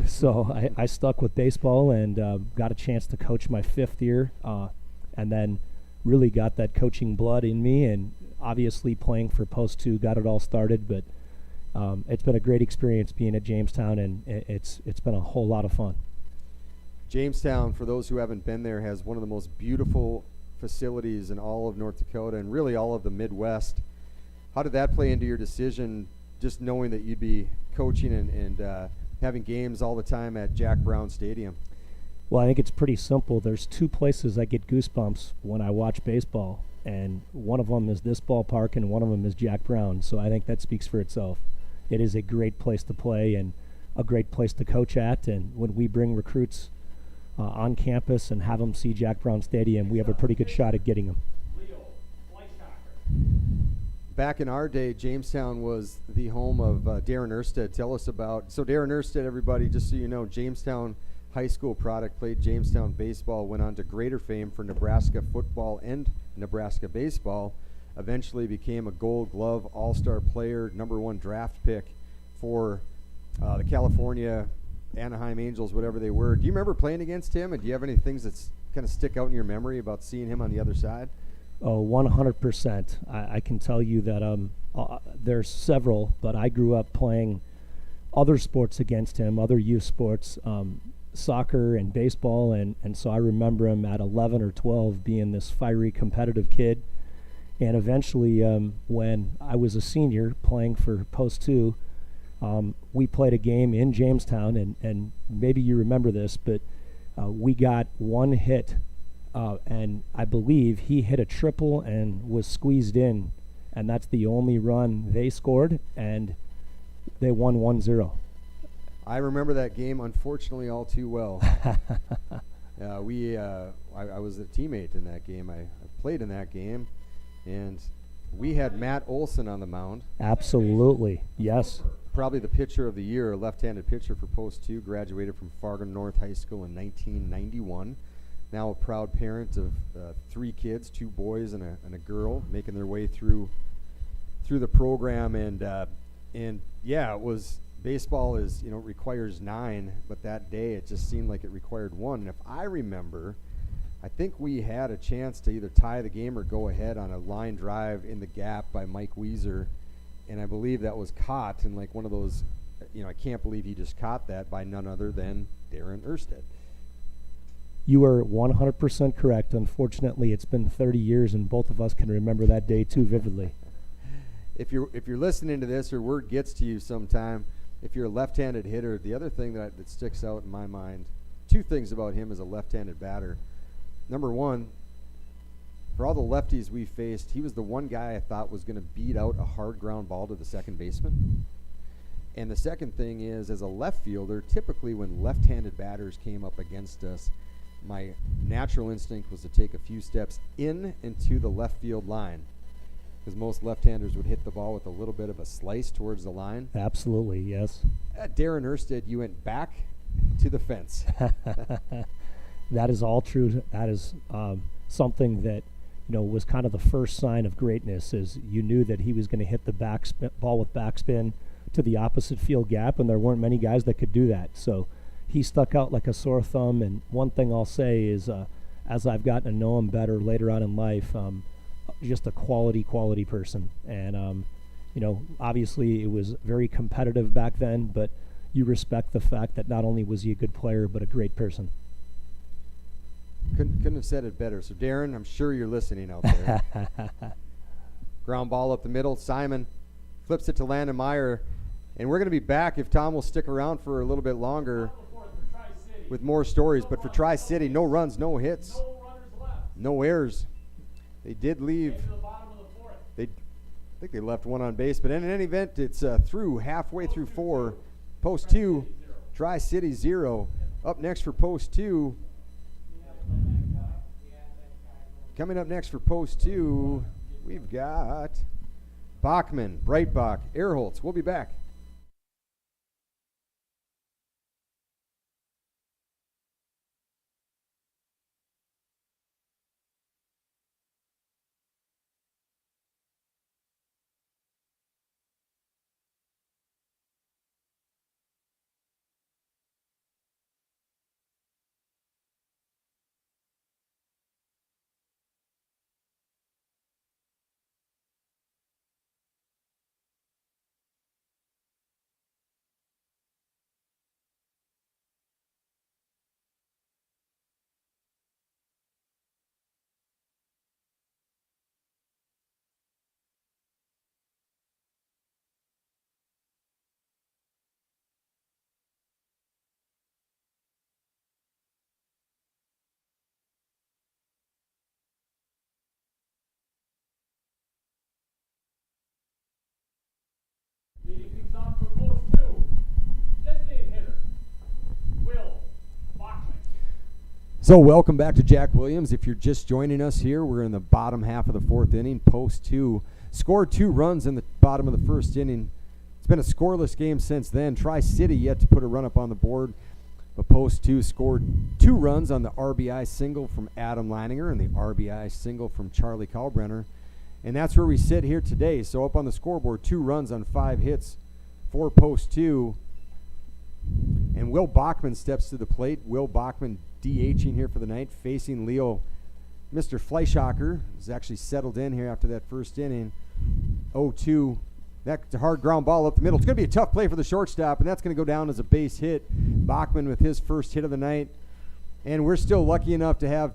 So I stuck with baseball and got a chance to coach my 5th year, and then really got that coaching blood in me, and obviously playing for Post 2 got it all started. But it's been a great experience being at Jamestown, and it's been a whole lot of fun. Jamestown, for those who haven't been there, has one of the most beautiful facilities in all of North Dakota and really all of the Midwest. How did that play into your decision, just knowing that you'd be coaching and having games all the time at Jack Brown Stadium? Well, I think it's pretty simple. There's 2 places I get goosebumps when I watch baseball, and one of them is this ballpark and one of them is Jack Brown. So I think that speaks for itself. It is a great place to play and a great place to coach at, and when we bring recruits on campus and have them see Jack Brown Stadium, we have a pretty good shot at getting them. Back in our day, Jamestown was the home of Darren Erstead. Tell us about, so Darren Erstead, everybody, just so you know, Jamestown high school product, played Jamestown baseball, went on to greater fame for Nebraska football and Nebraska baseball, eventually became a Gold Glove All-Star player, #1 draft pick for the California Anaheim Angels, whatever they were. Do you remember playing against him, and do you have any things that kind of stick out in your memory about seeing him on the other side? Oh, 100%. I can tell you that there's several, but I grew up playing other sports against him, other youth sports, soccer and baseball, and so I remember him at 11 or 12 being this fiery, competitive kid. And eventually, when I was a senior playing for Post 2, we played a game in Jamestown, and maybe you remember this, but we got one hit, and I believe he hit a triple and was squeezed in, and that's the only run they scored, and they won 1-0. I remember that game, unfortunately, all too well. I was a teammate in that game. I played in that game, and we had Matt Olson on the mound. Absolutely, yes. Probably the pitcher of the year, a left-handed pitcher for Post 2, graduated from Fargo North High School in 1991. Now a proud parent of 3 kids, 2 boys and a girl, making their way through the program. And yeah, it was, baseball is, requires 9, but that day it just seemed like it required 1. And if I remember, I think we had a chance to either tie the game or go ahead on a line drive in the gap by Mike Weiser. And I believe that was caught in like one of those, I can't believe he just caught that, by none other than Darren Erstedt. You are 100% correct. Unfortunately, it's been 30 years, and both of us can remember that day too vividly. If you're listening to this, or word gets to you sometime, if you're a left-handed hitter, the other thing that sticks out in my mind, 2 things about him as a left-handed batter. Number 1, for all the lefties we faced, he was the one guy I thought was going to beat out a hard ground ball to the second baseman. And the second thing is, as a left fielder, typically when left-handed batters came up against us, my natural instinct was to take a few steps in and to the left field line, because most left-handers would hit the ball with a little bit of a slice towards the line. Absolutely, yes. At Darren Erstedt, you went back to the fence. That is all true. That is something that was kind of the first sign of greatness, is you knew that he was going to hit the ball with backspin to the opposite field gap, and there weren't many guys that could do that. So he stuck out like a sore thumb. And one thing I'll say is, as I've gotten to know him better later on in life, just a quality person. And obviously it was very competitive back then, but you respect the fact that not only was he a good player, but a great person. Couldn't have said it better. So Darren, I'm sure you're listening out there. Ground ball up the middle. Simon flips it to Landon Meyer. And we're going to be back, if Tom will stick around for a little bit longer, with more stories. But for Tri-City, no runs, no hits, no errors. They did leave. I think they left 1 on base. But in any event, it's through, halfway through 4. Post 2, Tri-City 0. Up next for Post 2. Coming up next for Post 2, we've got Bachman, Breitbach, Erholtz. We'll be back. Leading things off for Post 2, designated hitter, Will Bachman. So welcome back to Jack Williams. If you're just joining us here, we're in the bottom half of the 4th inning. Post 2 scored 2 runs in the bottom of the 1st inning. It's been a scoreless game since then. Tri-City yet to put a run up on the board, but Post 2 scored 2 runs on the RBI single from Adam Leininger and the RBI single from Charlie Kalbrenner. And that's where we sit here today. So up on the scoreboard, 2 runs on 5 hits for Post 2. And Will Bachman steps to the plate. Will Bachman DHing here for the night, facing Leo. Mr. Fleischacher is actually settled in here after that 1st inning. 0-2. That's a hard ground ball up the middle. It's going to be a tough play for the shortstop, and that's going to go down as a base hit. Bachman with his first hit of the night. And we're still lucky enough to have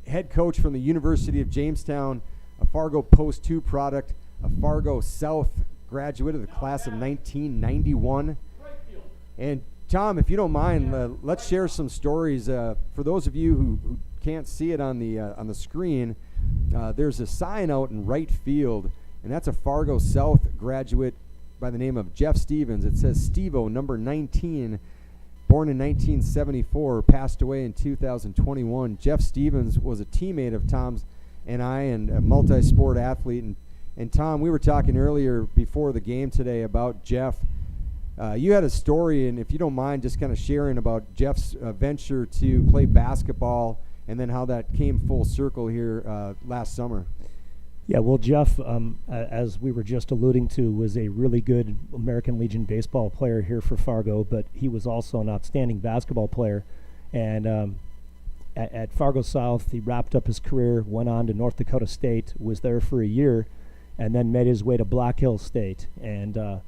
head coach from the University of Jamestown, a Fargo Post 2 product, a Fargo South graduate of the class of 1991. And Tom, if you don't mind, let's share some stories. For those of you who can't see it on the screen, there's a sign out in right field, and that's a Fargo South graduate by the name of Jeff Stevens. It says Steve-O, number 19, born in 1974, passed away in 2021. Jeff Stevens was a teammate of Tom's and I, and a multi-sport athlete. And Tom, we were talking earlier before the game today about Jeff. You had a story, and if you don't mind just kind of sharing about Jeff's venture to play basketball and then how that came full circle here last summer. Yeah, well, Jeff, as we were just alluding to, was a really good American Legion baseball player here for Fargo, but he was also an outstanding basketball player. And at Fargo South, he wrapped up his career, went on to North Dakota State, was there for a year, and then made his way to Black Hills State. And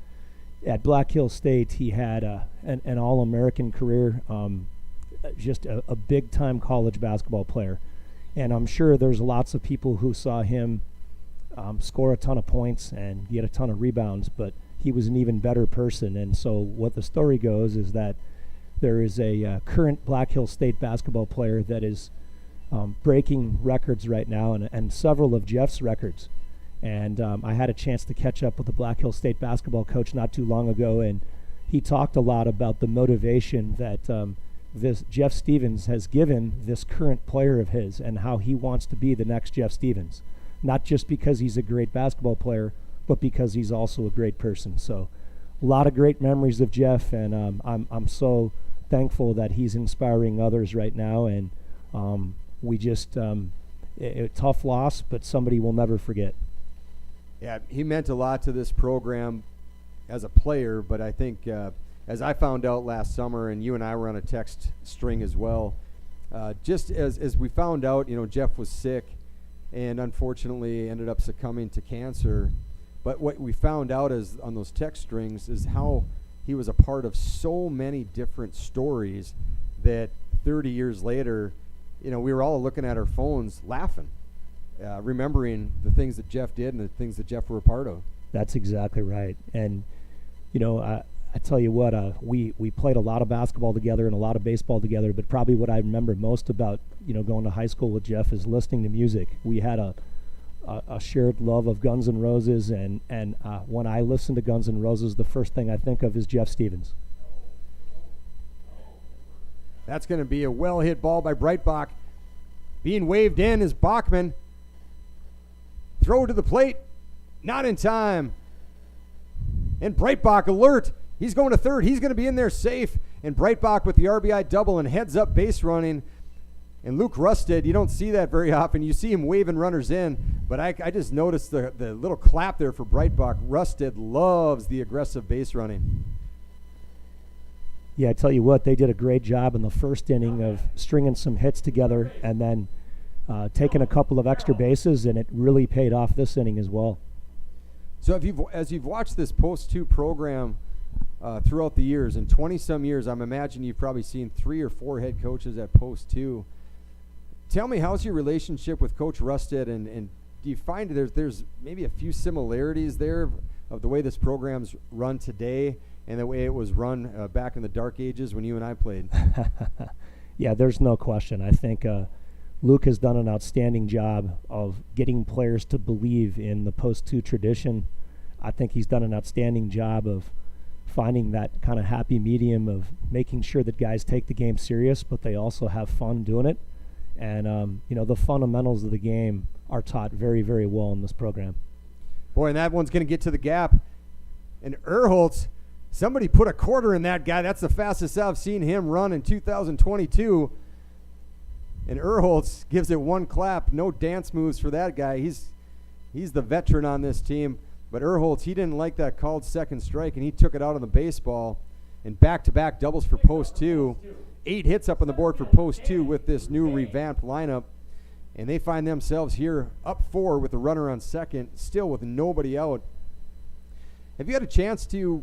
at Black Hills State, he had an All-American career, just a big-time college basketball player. And I'm sure there's lots of people who saw him score a ton of points and get a ton of rebounds, but he was an even better person. And so what the story goes is that there is a current Black Hills State basketball player that is breaking records right now, and several of Jeff's records. And I had a chance to catch up with the Black Hills State basketball coach not too long ago, and he talked a lot about the motivation that this Jeff Stevens has given this current player of his, and how he wants to be the next Jeff Stevens. Not just because he's a great basketball player, but because he's also a great person. So a lot of great memories of Jeff, and I'm so thankful that he's inspiring others right now. And we just, a tough loss, but somebody we'll never forget. Yeah, he meant a lot to this program as a player, but I think as I found out last summer, and you and I were on a text string as well, just as we found out, Jeff was sick and unfortunately ended up succumbing to cancer. But what we found out is on those text strings is how he was a part of so many different stories that 30 years later, we were all looking at our phones laughing, remembering the things that Jeff did and the things that Jeff were a part of. That's exactly right. And, I tell you what, we played a lot of basketball together and a lot of baseball together, but probably what I remember most about, going to high school with Jeff is listening to music. We had a shared love of Guns N' Roses, and when I listen to Guns N' Roses, the first thing I think of is Jeff Stevens. That's going to be a well-hit ball by Breitbach. Being waved in is Bachman. Throw to the plate, not in time. And Breitbach alert. He's going to third. He's going to be in there safe. And Breitbach with the RBI double and heads-up base running. And Luke Rusted, you don't see that very often. You see him waving runners in, but I just noticed the little clap there for Breitbach. Rusted loves the aggressive base running. Yeah, I tell you what, they did a great job in the first inning of stringing some hits together and then taking a couple of extra bases, and it really paid off this inning as well. So as you've watched this Post 2 program throughout the years, in 20-some years, I'm imagining you've probably seen 3 or 4 head coaches at Post 2. Tell me, how's your relationship with Coach Rusted, and do you find there's maybe a few similarities there of the way this program's run today and the way it was run back in the dark ages when you and I played? Yeah, there's no question. I think Luke has done an outstanding job of getting players to believe in the Post 2 tradition. I think he's done an outstanding job of finding that kind of happy medium of making sure that guys take the game serious, but they also have fun doing it. And, the fundamentals of the game are taught very, very well in this program. Boy, and that one's going to get to the gap. And Erholtz, somebody put a quarter in that guy. That's the fastest I've seen him run in 2022. And Erholtz gives it one clap. No dance moves for that guy. He's the veteran on this team. But Erholtz, he didn't like that called second strike, and he took it out on the baseball. And back-to-back doubles for Post 2. 8 hits up on the board for Post 2 with this new revamped lineup. And they find themselves here up 4 with a runner on second, still with nobody out. Have you had a chance to,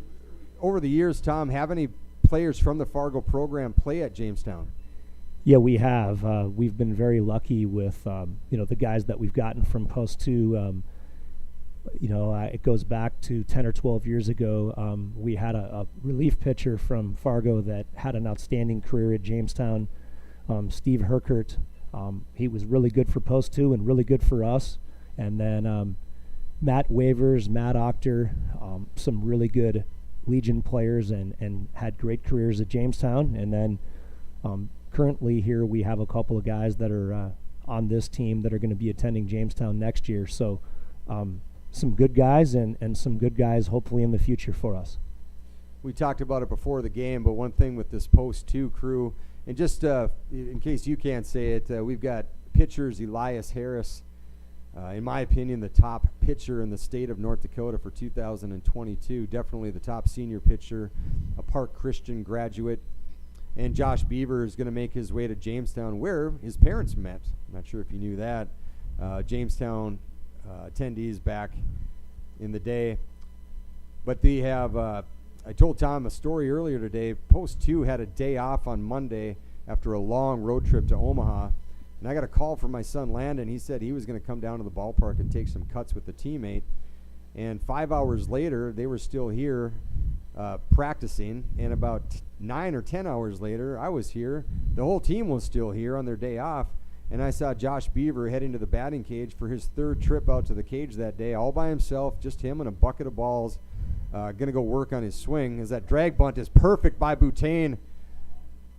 over the years, Tom, have any players from the Fargo program play at Jamestown? Yeah, we have. We've been very lucky with, the guys that we've gotten from Post 2. It goes back to 10 or 12 years ago. We had a relief pitcher from Fargo that had an outstanding career at Jamestown, Steve Herkert. He was really good for Post 2 and really good for us. And then Matt Wavers, Matt Octor, some really good Legion players and had great careers at Jamestown. And then currently here we have a couple of guys that are on this team that are going to be attending Jamestown next year. So some good guys and some good guys hopefully in the future for us. We talked about it before the game, but one thing with this Post 2 crew, and just in case you can't say it, we've got pitchers Elias Harris, in my opinion, the top pitcher in the state of North Dakota for 2022, definitely the top senior pitcher, a Park Christian graduate. And Josh Beaver is going to make his way to Jamestown, where his parents met. I'm not sure if you knew that. Jamestown attendees back in the day. But they have, I told Tom a story earlier today. Post 2 had a day off on Monday after a long road trip to Omaha. And I got a call from my son Landon. He said he was going to come down to the ballpark and take some cuts with a teammate. And 5 hours later, they were still here practicing. And about 9 or 10 hours later, I was here. The whole team was still here on their day off. And I saw Josh Beaver heading to the batting cage for his third trip out to the cage that day, all by himself, just him and a bucket of balls, going to go work on his swing. As that drag bunt is perfect by Boutain.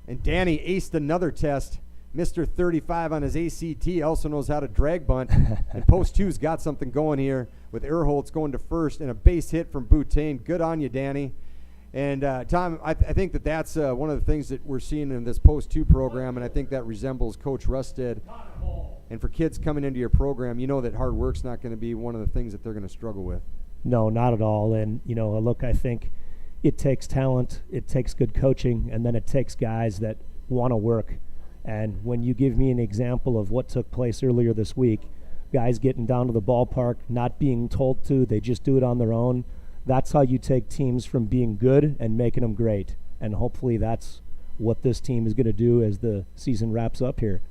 And Danny aced another test. Mr. 35 on his ACT also knows how to drag bunt. And Post 2's got something going here with Erholtz going to first and a base hit from Boutain. Good on you, Danny. And, Tom, I think that's one of the things that we're seeing in this Post 2 program, and I think that resembles Coach Rusted. And for kids coming into your program, you know that hard work's not going to be one of the things that they're going to struggle with. No, not at all. And, look, I think it takes talent, it takes good coaching, and then it takes guys that want to work. And when you give me an example of what took place earlier this week, guys getting down to the ballpark, not being told to, they just do it on their own. That's how you take teams from being good and making them great. And hopefully that's what this team is going to do as the season wraps up here.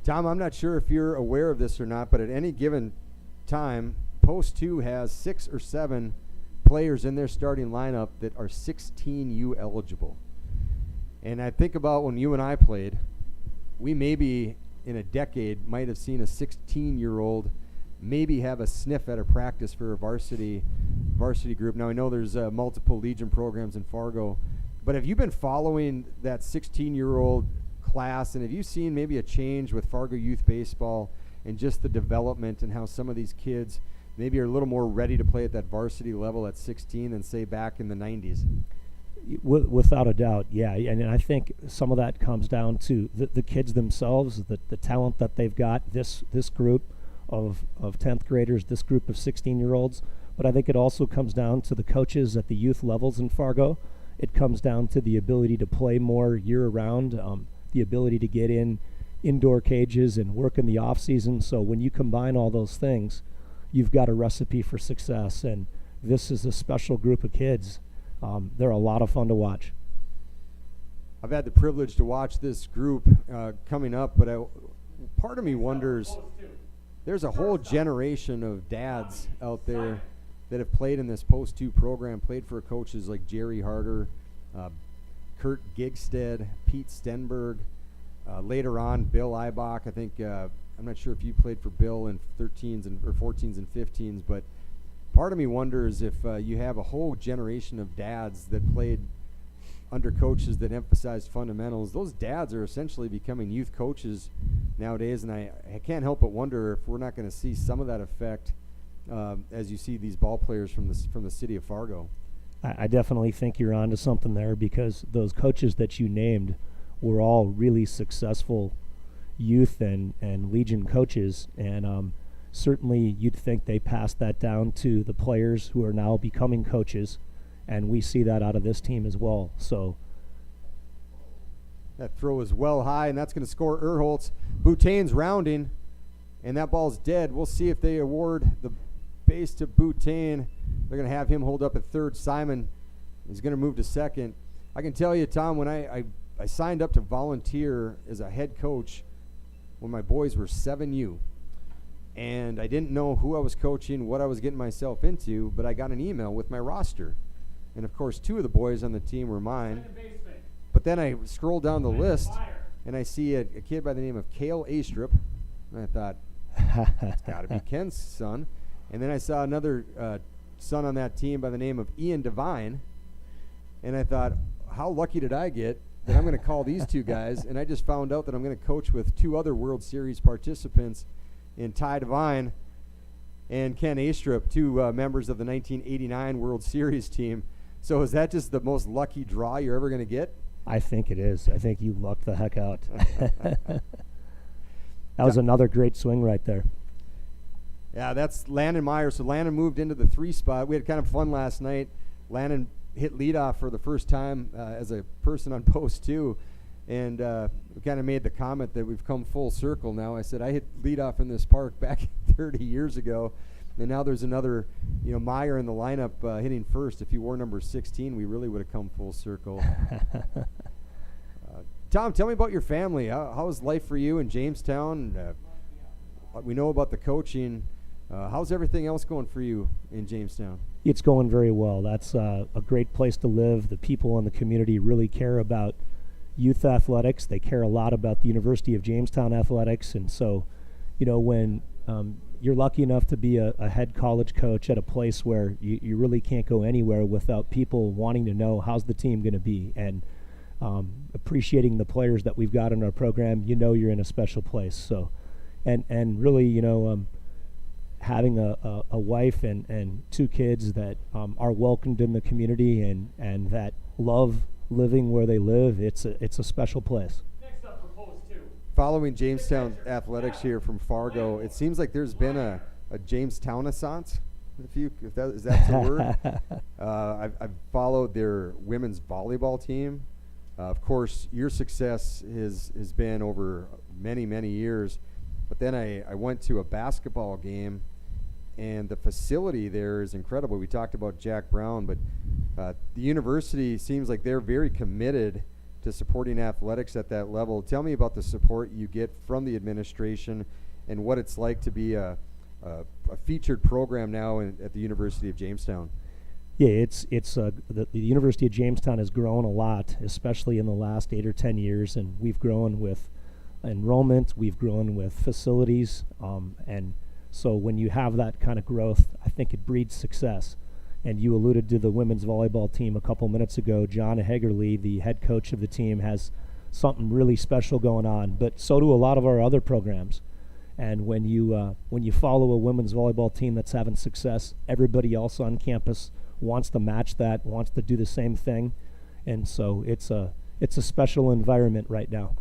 Tom, I'm not sure if you're aware of this or not, but at any given time, Post 2 has 6 or 7 players in their starting lineup that are 16U eligible. And I think about when you and I played, we maybe in a decade might have seen a 16-year-old maybe have a sniff at a practice for a varsity group. Now, I know there's multiple Legion programs in Fargo, but have you been following that 16-year-old class, and have you seen maybe a change with Fargo youth baseball and just the development and how some of these kids maybe are a little more ready to play at that varsity level at 16 than, say, back in the 90s? Without a doubt, yeah. And I think some of that comes down to the kids themselves, the talent that they've got, this group of 10th graders, this group of 16-year-olds. But I think it also comes down to the coaches at the youth levels in Fargo. It comes down to the ability to play more year-round, the ability to get in indoor cages and work in the off-season. So when you combine all those things, you've got a recipe for success. And this is a special group of kids. They're a lot of fun to watch. I've had the privilege to watch this group coming up, but part of me wonders, there's a whole generation of dads out there that have played in this Post 2 program, played for coaches like Jerry Harder, Kurt Gigstead, Pete Stenberg, later on Bill Eibach. I think, I'm not sure if you played for Bill in 13s or 14s and 15s, but part of me wonders if you have a whole generation of dads that played under coaches that emphasized fundamentals. Those dads are essentially becoming youth coaches nowadays, and I can't help but wonder if we're not going to see some of that effect as you see these ball players from the city of Fargo. I definitely think you're onto something there, because those coaches that you named were all really successful youth and Legion coaches, and certainly you'd think they passed that down to the players who are now becoming coaches, and we see that out of this team as well. So that throw is well high, and that's going to score Erholtz. Boutain's rounding, and that ball's dead. We'll see if they award the base to Boutain. They're going to have him hold up at third. Simon is going to move to second. I can tell you, Tom, when I signed up to volunteer as a head coach when my boys were 7U, and I didn't know who I was coaching, what I was getting myself into, but I got an email with my roster. And, of course, 2 of the boys on the team were mine. But then I scrolled down the list, and I see a kid by the name of Cale Astrup. And I thought, it's got to be Ken's son. And then I saw another son on that team by the name of Ian Devine, and I thought, how lucky did I get that I'm going to call these two guys? And I just found out that I'm going to coach with two other World Series participants in Ty Devine and Ken Astrup, two members of the 1989 World Series team. So is that just the most lucky draw you're ever going to get? I think it is. I think you lucked the heck out. That was another great swing right there. Yeah, that's Landon Meyer. So Landon moved into the 3 spot. We had kind of fun last night. Landon hit leadoff for the first time as a person on post 2. And we kind of made the comment that we've come full circle now. I said I hit leadoff in this park back 30 years ago. And now there's another, Meyer in the lineup hitting first. If he wore number 16, we really would have come full circle. Tom, tell me about your family. How is life for you in Jamestown? We know about the coaching. How's everything else going for you in Jamestown? It's going very well. That's a great place to live. The people in the community really care about youth athletics. They care a lot about the University of Jamestown athletics. And so, when you're lucky enough to be a head college coach at a place where you really can't go anywhere without people wanting to know how's the team going to be, and appreciating the players that we've got in our program, you're in a special place. So, and really, having a wife and 2 kids that are welcomed in the community and that love living where they live, it's a special place. Next up for post 2. Following Jamestown athletics here from Fargo, it seems like there's been a Jamestown-assance, if that's a word. I've followed their women's volleyball team. Of course, your success has been over many, many years. But then I went to a basketball game, and the facility there is incredible. We talked about Jack Brown, but the university seems like they're very committed to supporting athletics at that level. Tell me about the support you get from the administration and what it's like to be a featured program now at the University of Jamestown. Yeah, it's the University of Jamestown has grown a lot, especially in the last 8 or 10 years, and we've grown with enrollment, we've grown with facilities, and so when you have that kind of growth, I think it breeds success. And you alluded to the women's volleyball team a couple minutes ago. John Hager, the head coach of the team, has something really special going on, but so do a lot of our other programs. And when you follow a women's volleyball team that's having success, everybody else on campus wants to match that, wants to do the same thing, and so it's a special environment right now.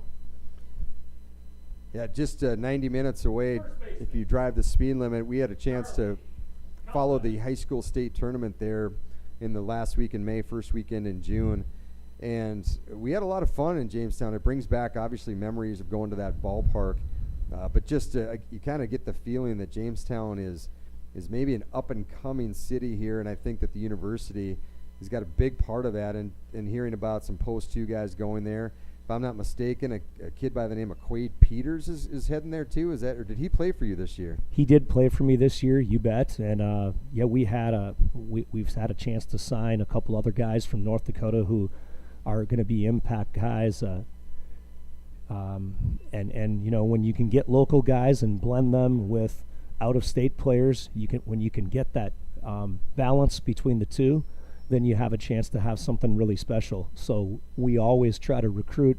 Yeah, just 90 minutes away, if you drive the speed limit. We had a chance to follow the high school state tournament there in the last week in May, first weekend in June, and we had a lot of fun in Jamestown. It brings back, obviously, memories of going to that ballpark, but just you kind of get the feeling that Jamestown is maybe an up-and-coming city here, and I think that the university has got a big part of that, and hearing about some Post 2 guys going there. If I'm not mistaken, a kid by the name of Quade Peters is heading there too. Is that, or did he play for you this year? He did play for me this year, you bet. And we've had a chance to sign a couple other guys from North Dakota who are going to be impact guys. And when you can get local guys and blend them with out-of-state players, when you can get that balance between the two, then you have a chance to have something really special. So we always try to recruit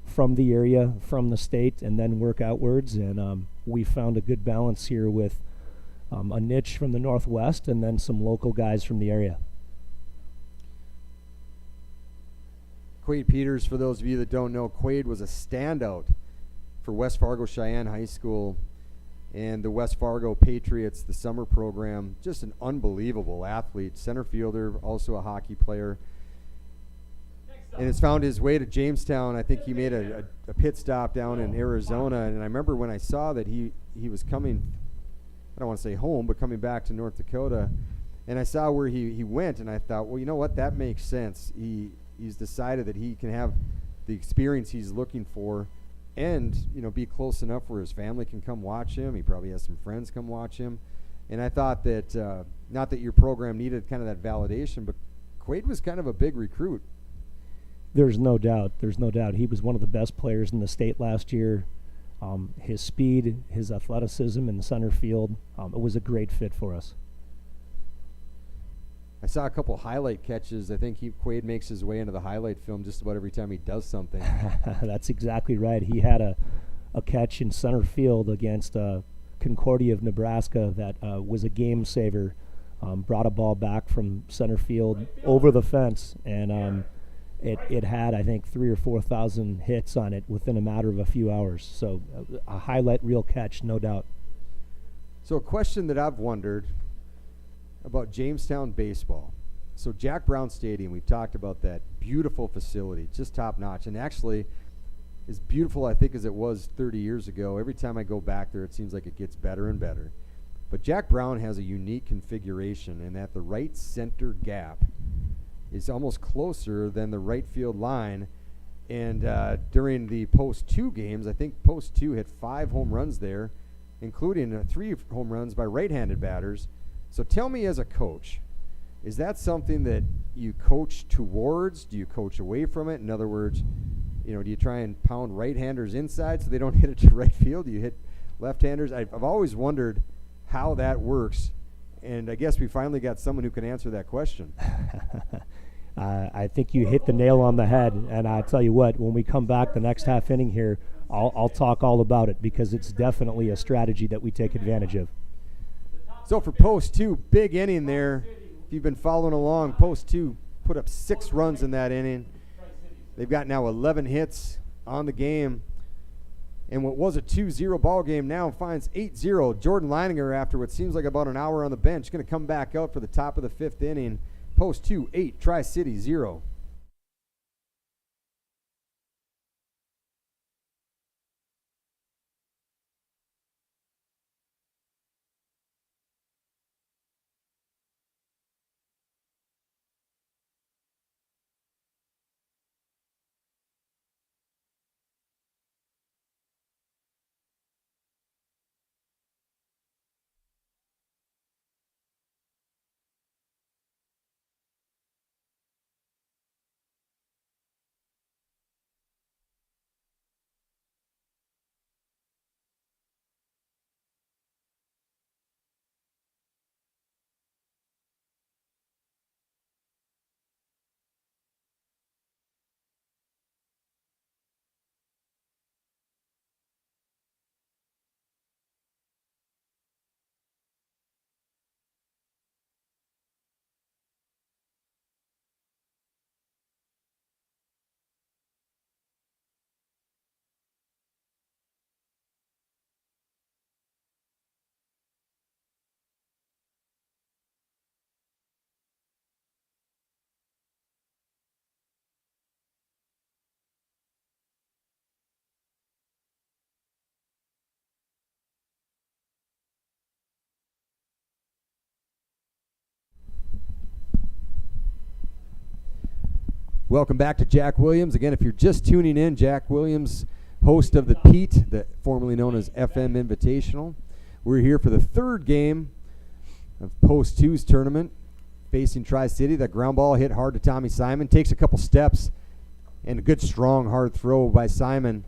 from the area, from the state, and then work outwards. And we found a good balance here with a niche from the Northwest and then some local guys from the area. Quade Peters, for those of you that don't know, Quade was a standout for West Fargo Cheyenne High School and the West Fargo Patriots, the summer program. Just an unbelievable athlete, center fielder, also a hockey player. And has found his way to Jamestown. I think he made a pit stop down in Arizona, and I remember when I saw that he was coming, I don't want to say home, but coming back to North Dakota, and I saw where he went, and I thought, well, you know what, that makes sense. He's decided that he can have the experience he's looking for, and be close enough where his family can come watch him. He probably has some friends come watch him. And I thought that, not that your program needed kind of that validation, but Quade was kind of a big recruit. There's no doubt. He was one of the best players in the state last year. His speed, his athleticism in the center field, it was a great fit for us. I saw a couple highlight catches. I think Quaid makes his way into the highlight film just about every time he does something. That's exactly right. He had a catch in center field against Concordia of Nebraska that was a game saver. Brought a ball back from center field over the fence, and it had, I think, 3,000 or 4,000 hits on it within a matter of a few hours. So a highlight reel catch, no doubt. So a question that I've wondered about Jamestown baseball. So Jack Brown Stadium, we've talked about that beautiful facility, just top notch, and actually as beautiful I think as it was 30 years ago. Every time I go back there, it seems like it gets better and better. But Jack Brown has a unique configuration in that the right center gap is almost closer than the right field line. And during the post 2 games, I think post 2 hit 5 home runs there, including 3 home runs by right-handed batters. So tell me, as a coach, is that something that you coach towards? Do you coach away from it? In other words, do you try and pound right-handers inside so they don't hit it to right field? Do you hit left-handers? I've always wondered how that works, and I guess we finally got someone who can answer that question. I think you hit the nail on the head, and I tell you what, when we come back the next half inning here, I'll talk all about it, because it's definitely a strategy that we take advantage of. So for post 2, big inning there. If you've been following along, post 2 put up 6 runs in that inning. They've got now 11 hits on the game. And what was a 2-0 ball game now finds 8-0. Jordan Leininger, after what seems like about an hour on the bench, going to come back out for the top of the 5th inning. Post 2, 8, Tri-City 0. Welcome back to Jack Williams. Again, if you're just tuning in, Jack Williams, host of the Pete, formerly known as FM Invitational. We're here for the 3rd game of Post 2's tournament, facing Tri-City. That ground ball hit hard to Tommy Simon. Takes a couple steps, and a good, strong, hard throw by Simon.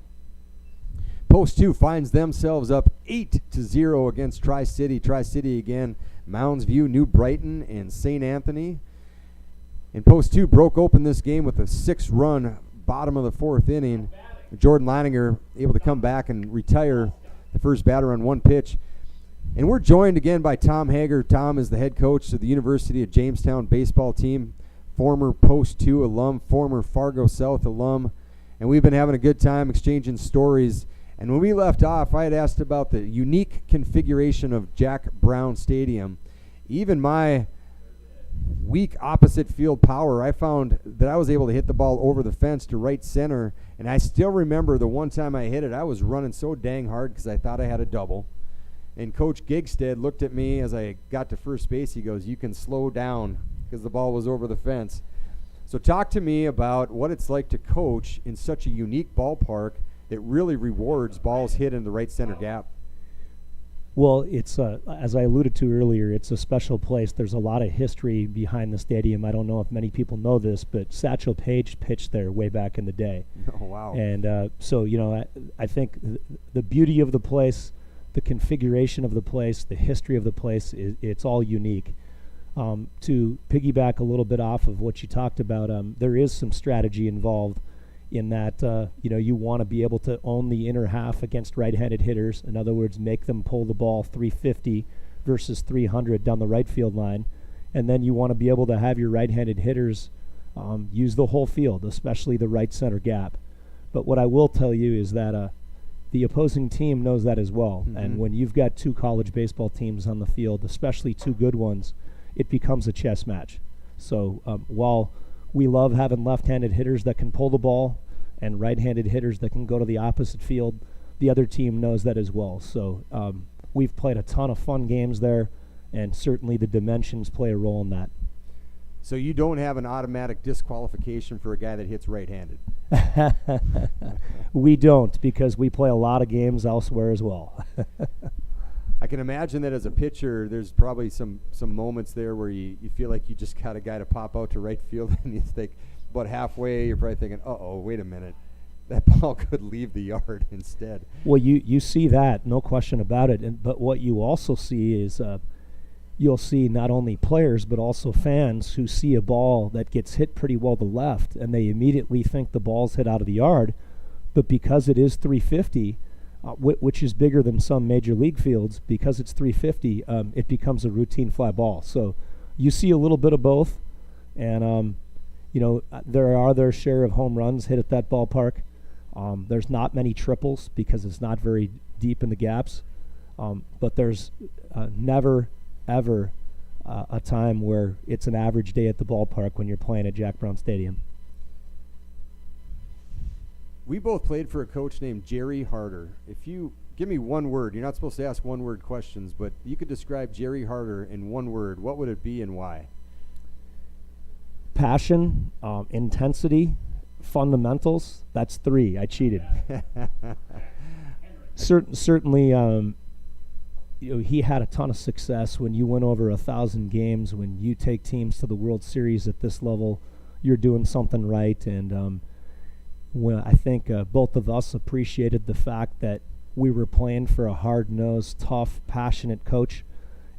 Post 2 finds themselves up 8-0 against Tri-City. Tri-City again, Mounds View, New Brighton, and St. Anthony. And Post 2 broke open this game with a 6-run bottom of the 4th inning. Jordan Leininger able to come back and retire the first batter on 1 pitch. And we're joined again by Tom Hager. Tom is the head coach of the University of Jamestown baseball team, former Post 2 alum, former Fargo South alum. And we've been having a good time exchanging stories. And when we left off, I had asked about the unique configuration of Jack Brown Stadium. Even my weak opposite field power, I found that I was able to hit the ball over the fence to right center, and I still remember the one time I hit it, I was running so dang hard because I thought I had a double. And Coach Gigstead looked at me as I got to first base. He goes, "You can slow down," because the ball was over the fence. So talk to me about what it's like to coach in such a unique ballpark that really rewards balls hit in the right center gap. Well, it's as I alluded to earlier, it's a special place. There's a lot of history behind the stadium. I don't know if many people know this, but Satchel Paige pitched there way back in the day. Oh, wow. And so, I think the beauty of the place, the configuration of the place, the history of the place, it's all unique. To piggyback a little bit off of what you talked about, there is some strategy involved in that, you want to be able to own the inner half against right-handed hitters. In other words, make them pull the ball 350 versus 300 down the right field line. And then you want to be able to have your right-handed hitters use the whole field, especially the right center gap. But what I will tell you is that the opposing team knows that as well. Mm-hmm. And when you've got two college baseball teams on the field, especially two good ones, it becomes a chess match. So while we love having left-handed hitters that can pull the ball and right-handed hitters that can go to the opposite field, the other team knows that as well. So we've played a ton of fun games there, and certainly the dimensions play a role in that. So you don't have an automatic disqualification for a guy that hits right-handed? We don't, because we play a lot of games elsewhere as well. I can imagine that as a pitcher, there's probably some moments there where you feel like you just got a guy to pop out to right field, and you think about halfway, you're probably thinking, uh-oh, wait a minute. That ball could leave the yard instead. Well, you see that, no question about it. But what you also see is you'll see not only players but also fans who see a ball that gets hit pretty well to left, and they immediately think the ball's hit out of the yard. But because it is 350, which is bigger than some major league fields, because it's 350, it becomes a routine fly ball. So you see a little bit of both, and there are their share of home runs hit at that ballpark. There's not many triples because it's not very deep in the gaps, but there's never, ever a time where it's an average day at the ballpark when you're playing at Jack Brown Stadium. We both played for a coach named Jerry Harder. If you give me one word, you're not supposed to ask one-word questions, but you could describe Jerry Harder in one word, what would it be and why? Passion, intensity, fundamentals. That's 3. I cheated. Certainly, he had a ton of success when you went over 1,000 games. When you take teams to the World Series at this level, you're doing something right. And when I think both of us appreciated the fact that we were playing for a hard-nosed, tough, passionate coach.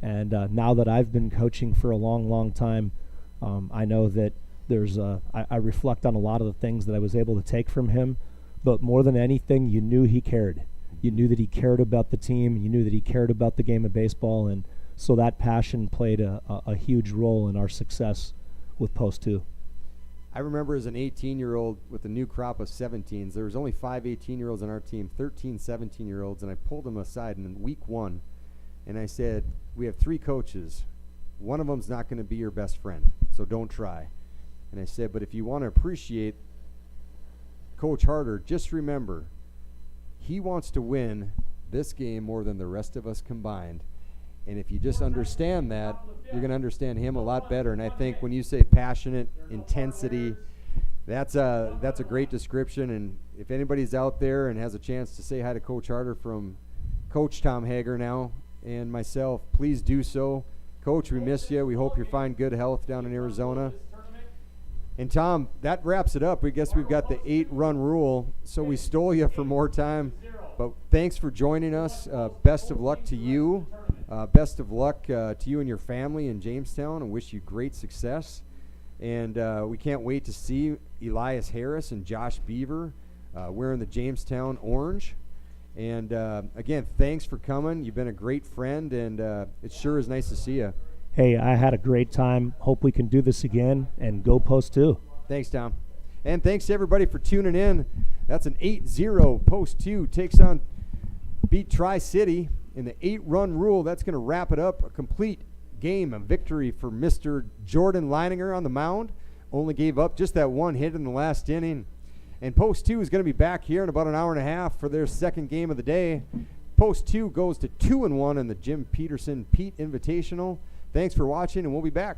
And now that I've been coaching for a long, long time, I know that I reflect on a lot of the things that I was able to take from him. But more than anything, you knew he cared. You knew that he cared about the team. You knew that he cared about the game of baseball. And so that passion played a huge role in our success with Post 2. I remember as an 18-year-old with a new crop of 17s, there was only 5 18-year-olds on our team, 13 17-year-olds, and I pulled them aside in week 1, and I said, we have 3 coaches. One of them's not going to be your best friend, so don't try. And I said, but if you want to appreciate Coach Harder, just remember, he wants to win this game more than the rest of us combined. And if you just understand that, you're going to understand him a lot better. And I think when you say passionate, intensity, that's a great description. And if anybody's out there and has a chance to say hi to Coach Harder from Coach Tom Hager now and myself, please do so. Coach, we miss you. We hope you find good health down in Arizona. And Tom, that wraps it up. We guess we've got the 8-run rule, so we stole you for more time. But thanks for joining us. Best of luck to you. Best of luck to you and your family in Jamestown, and wish you great success. And we can't wait to see Elias Harris and Josh Beaver wearing the Jamestown orange. And again, thanks for coming. You've been a great friend, and it sure is nice to see you. Hey, I had a great time. Hope we can do this again, and go Post 2. Thanks, Tom. And thanks to everybody for tuning in. That's an 8-0. Post 2 takes on beat Tri-City in the 8-run rule. That's going to wrap it up. A complete game, a victory for Mr. Jordan Leininger on the mound. Only gave up just that one hit in the last inning. And Post 2 is going to be back here in about an hour and a half for their second game of the day. Post 2 goes to 2-1 in the Jim Peterson Pete Invitational. Thanks for watching, and we'll be back.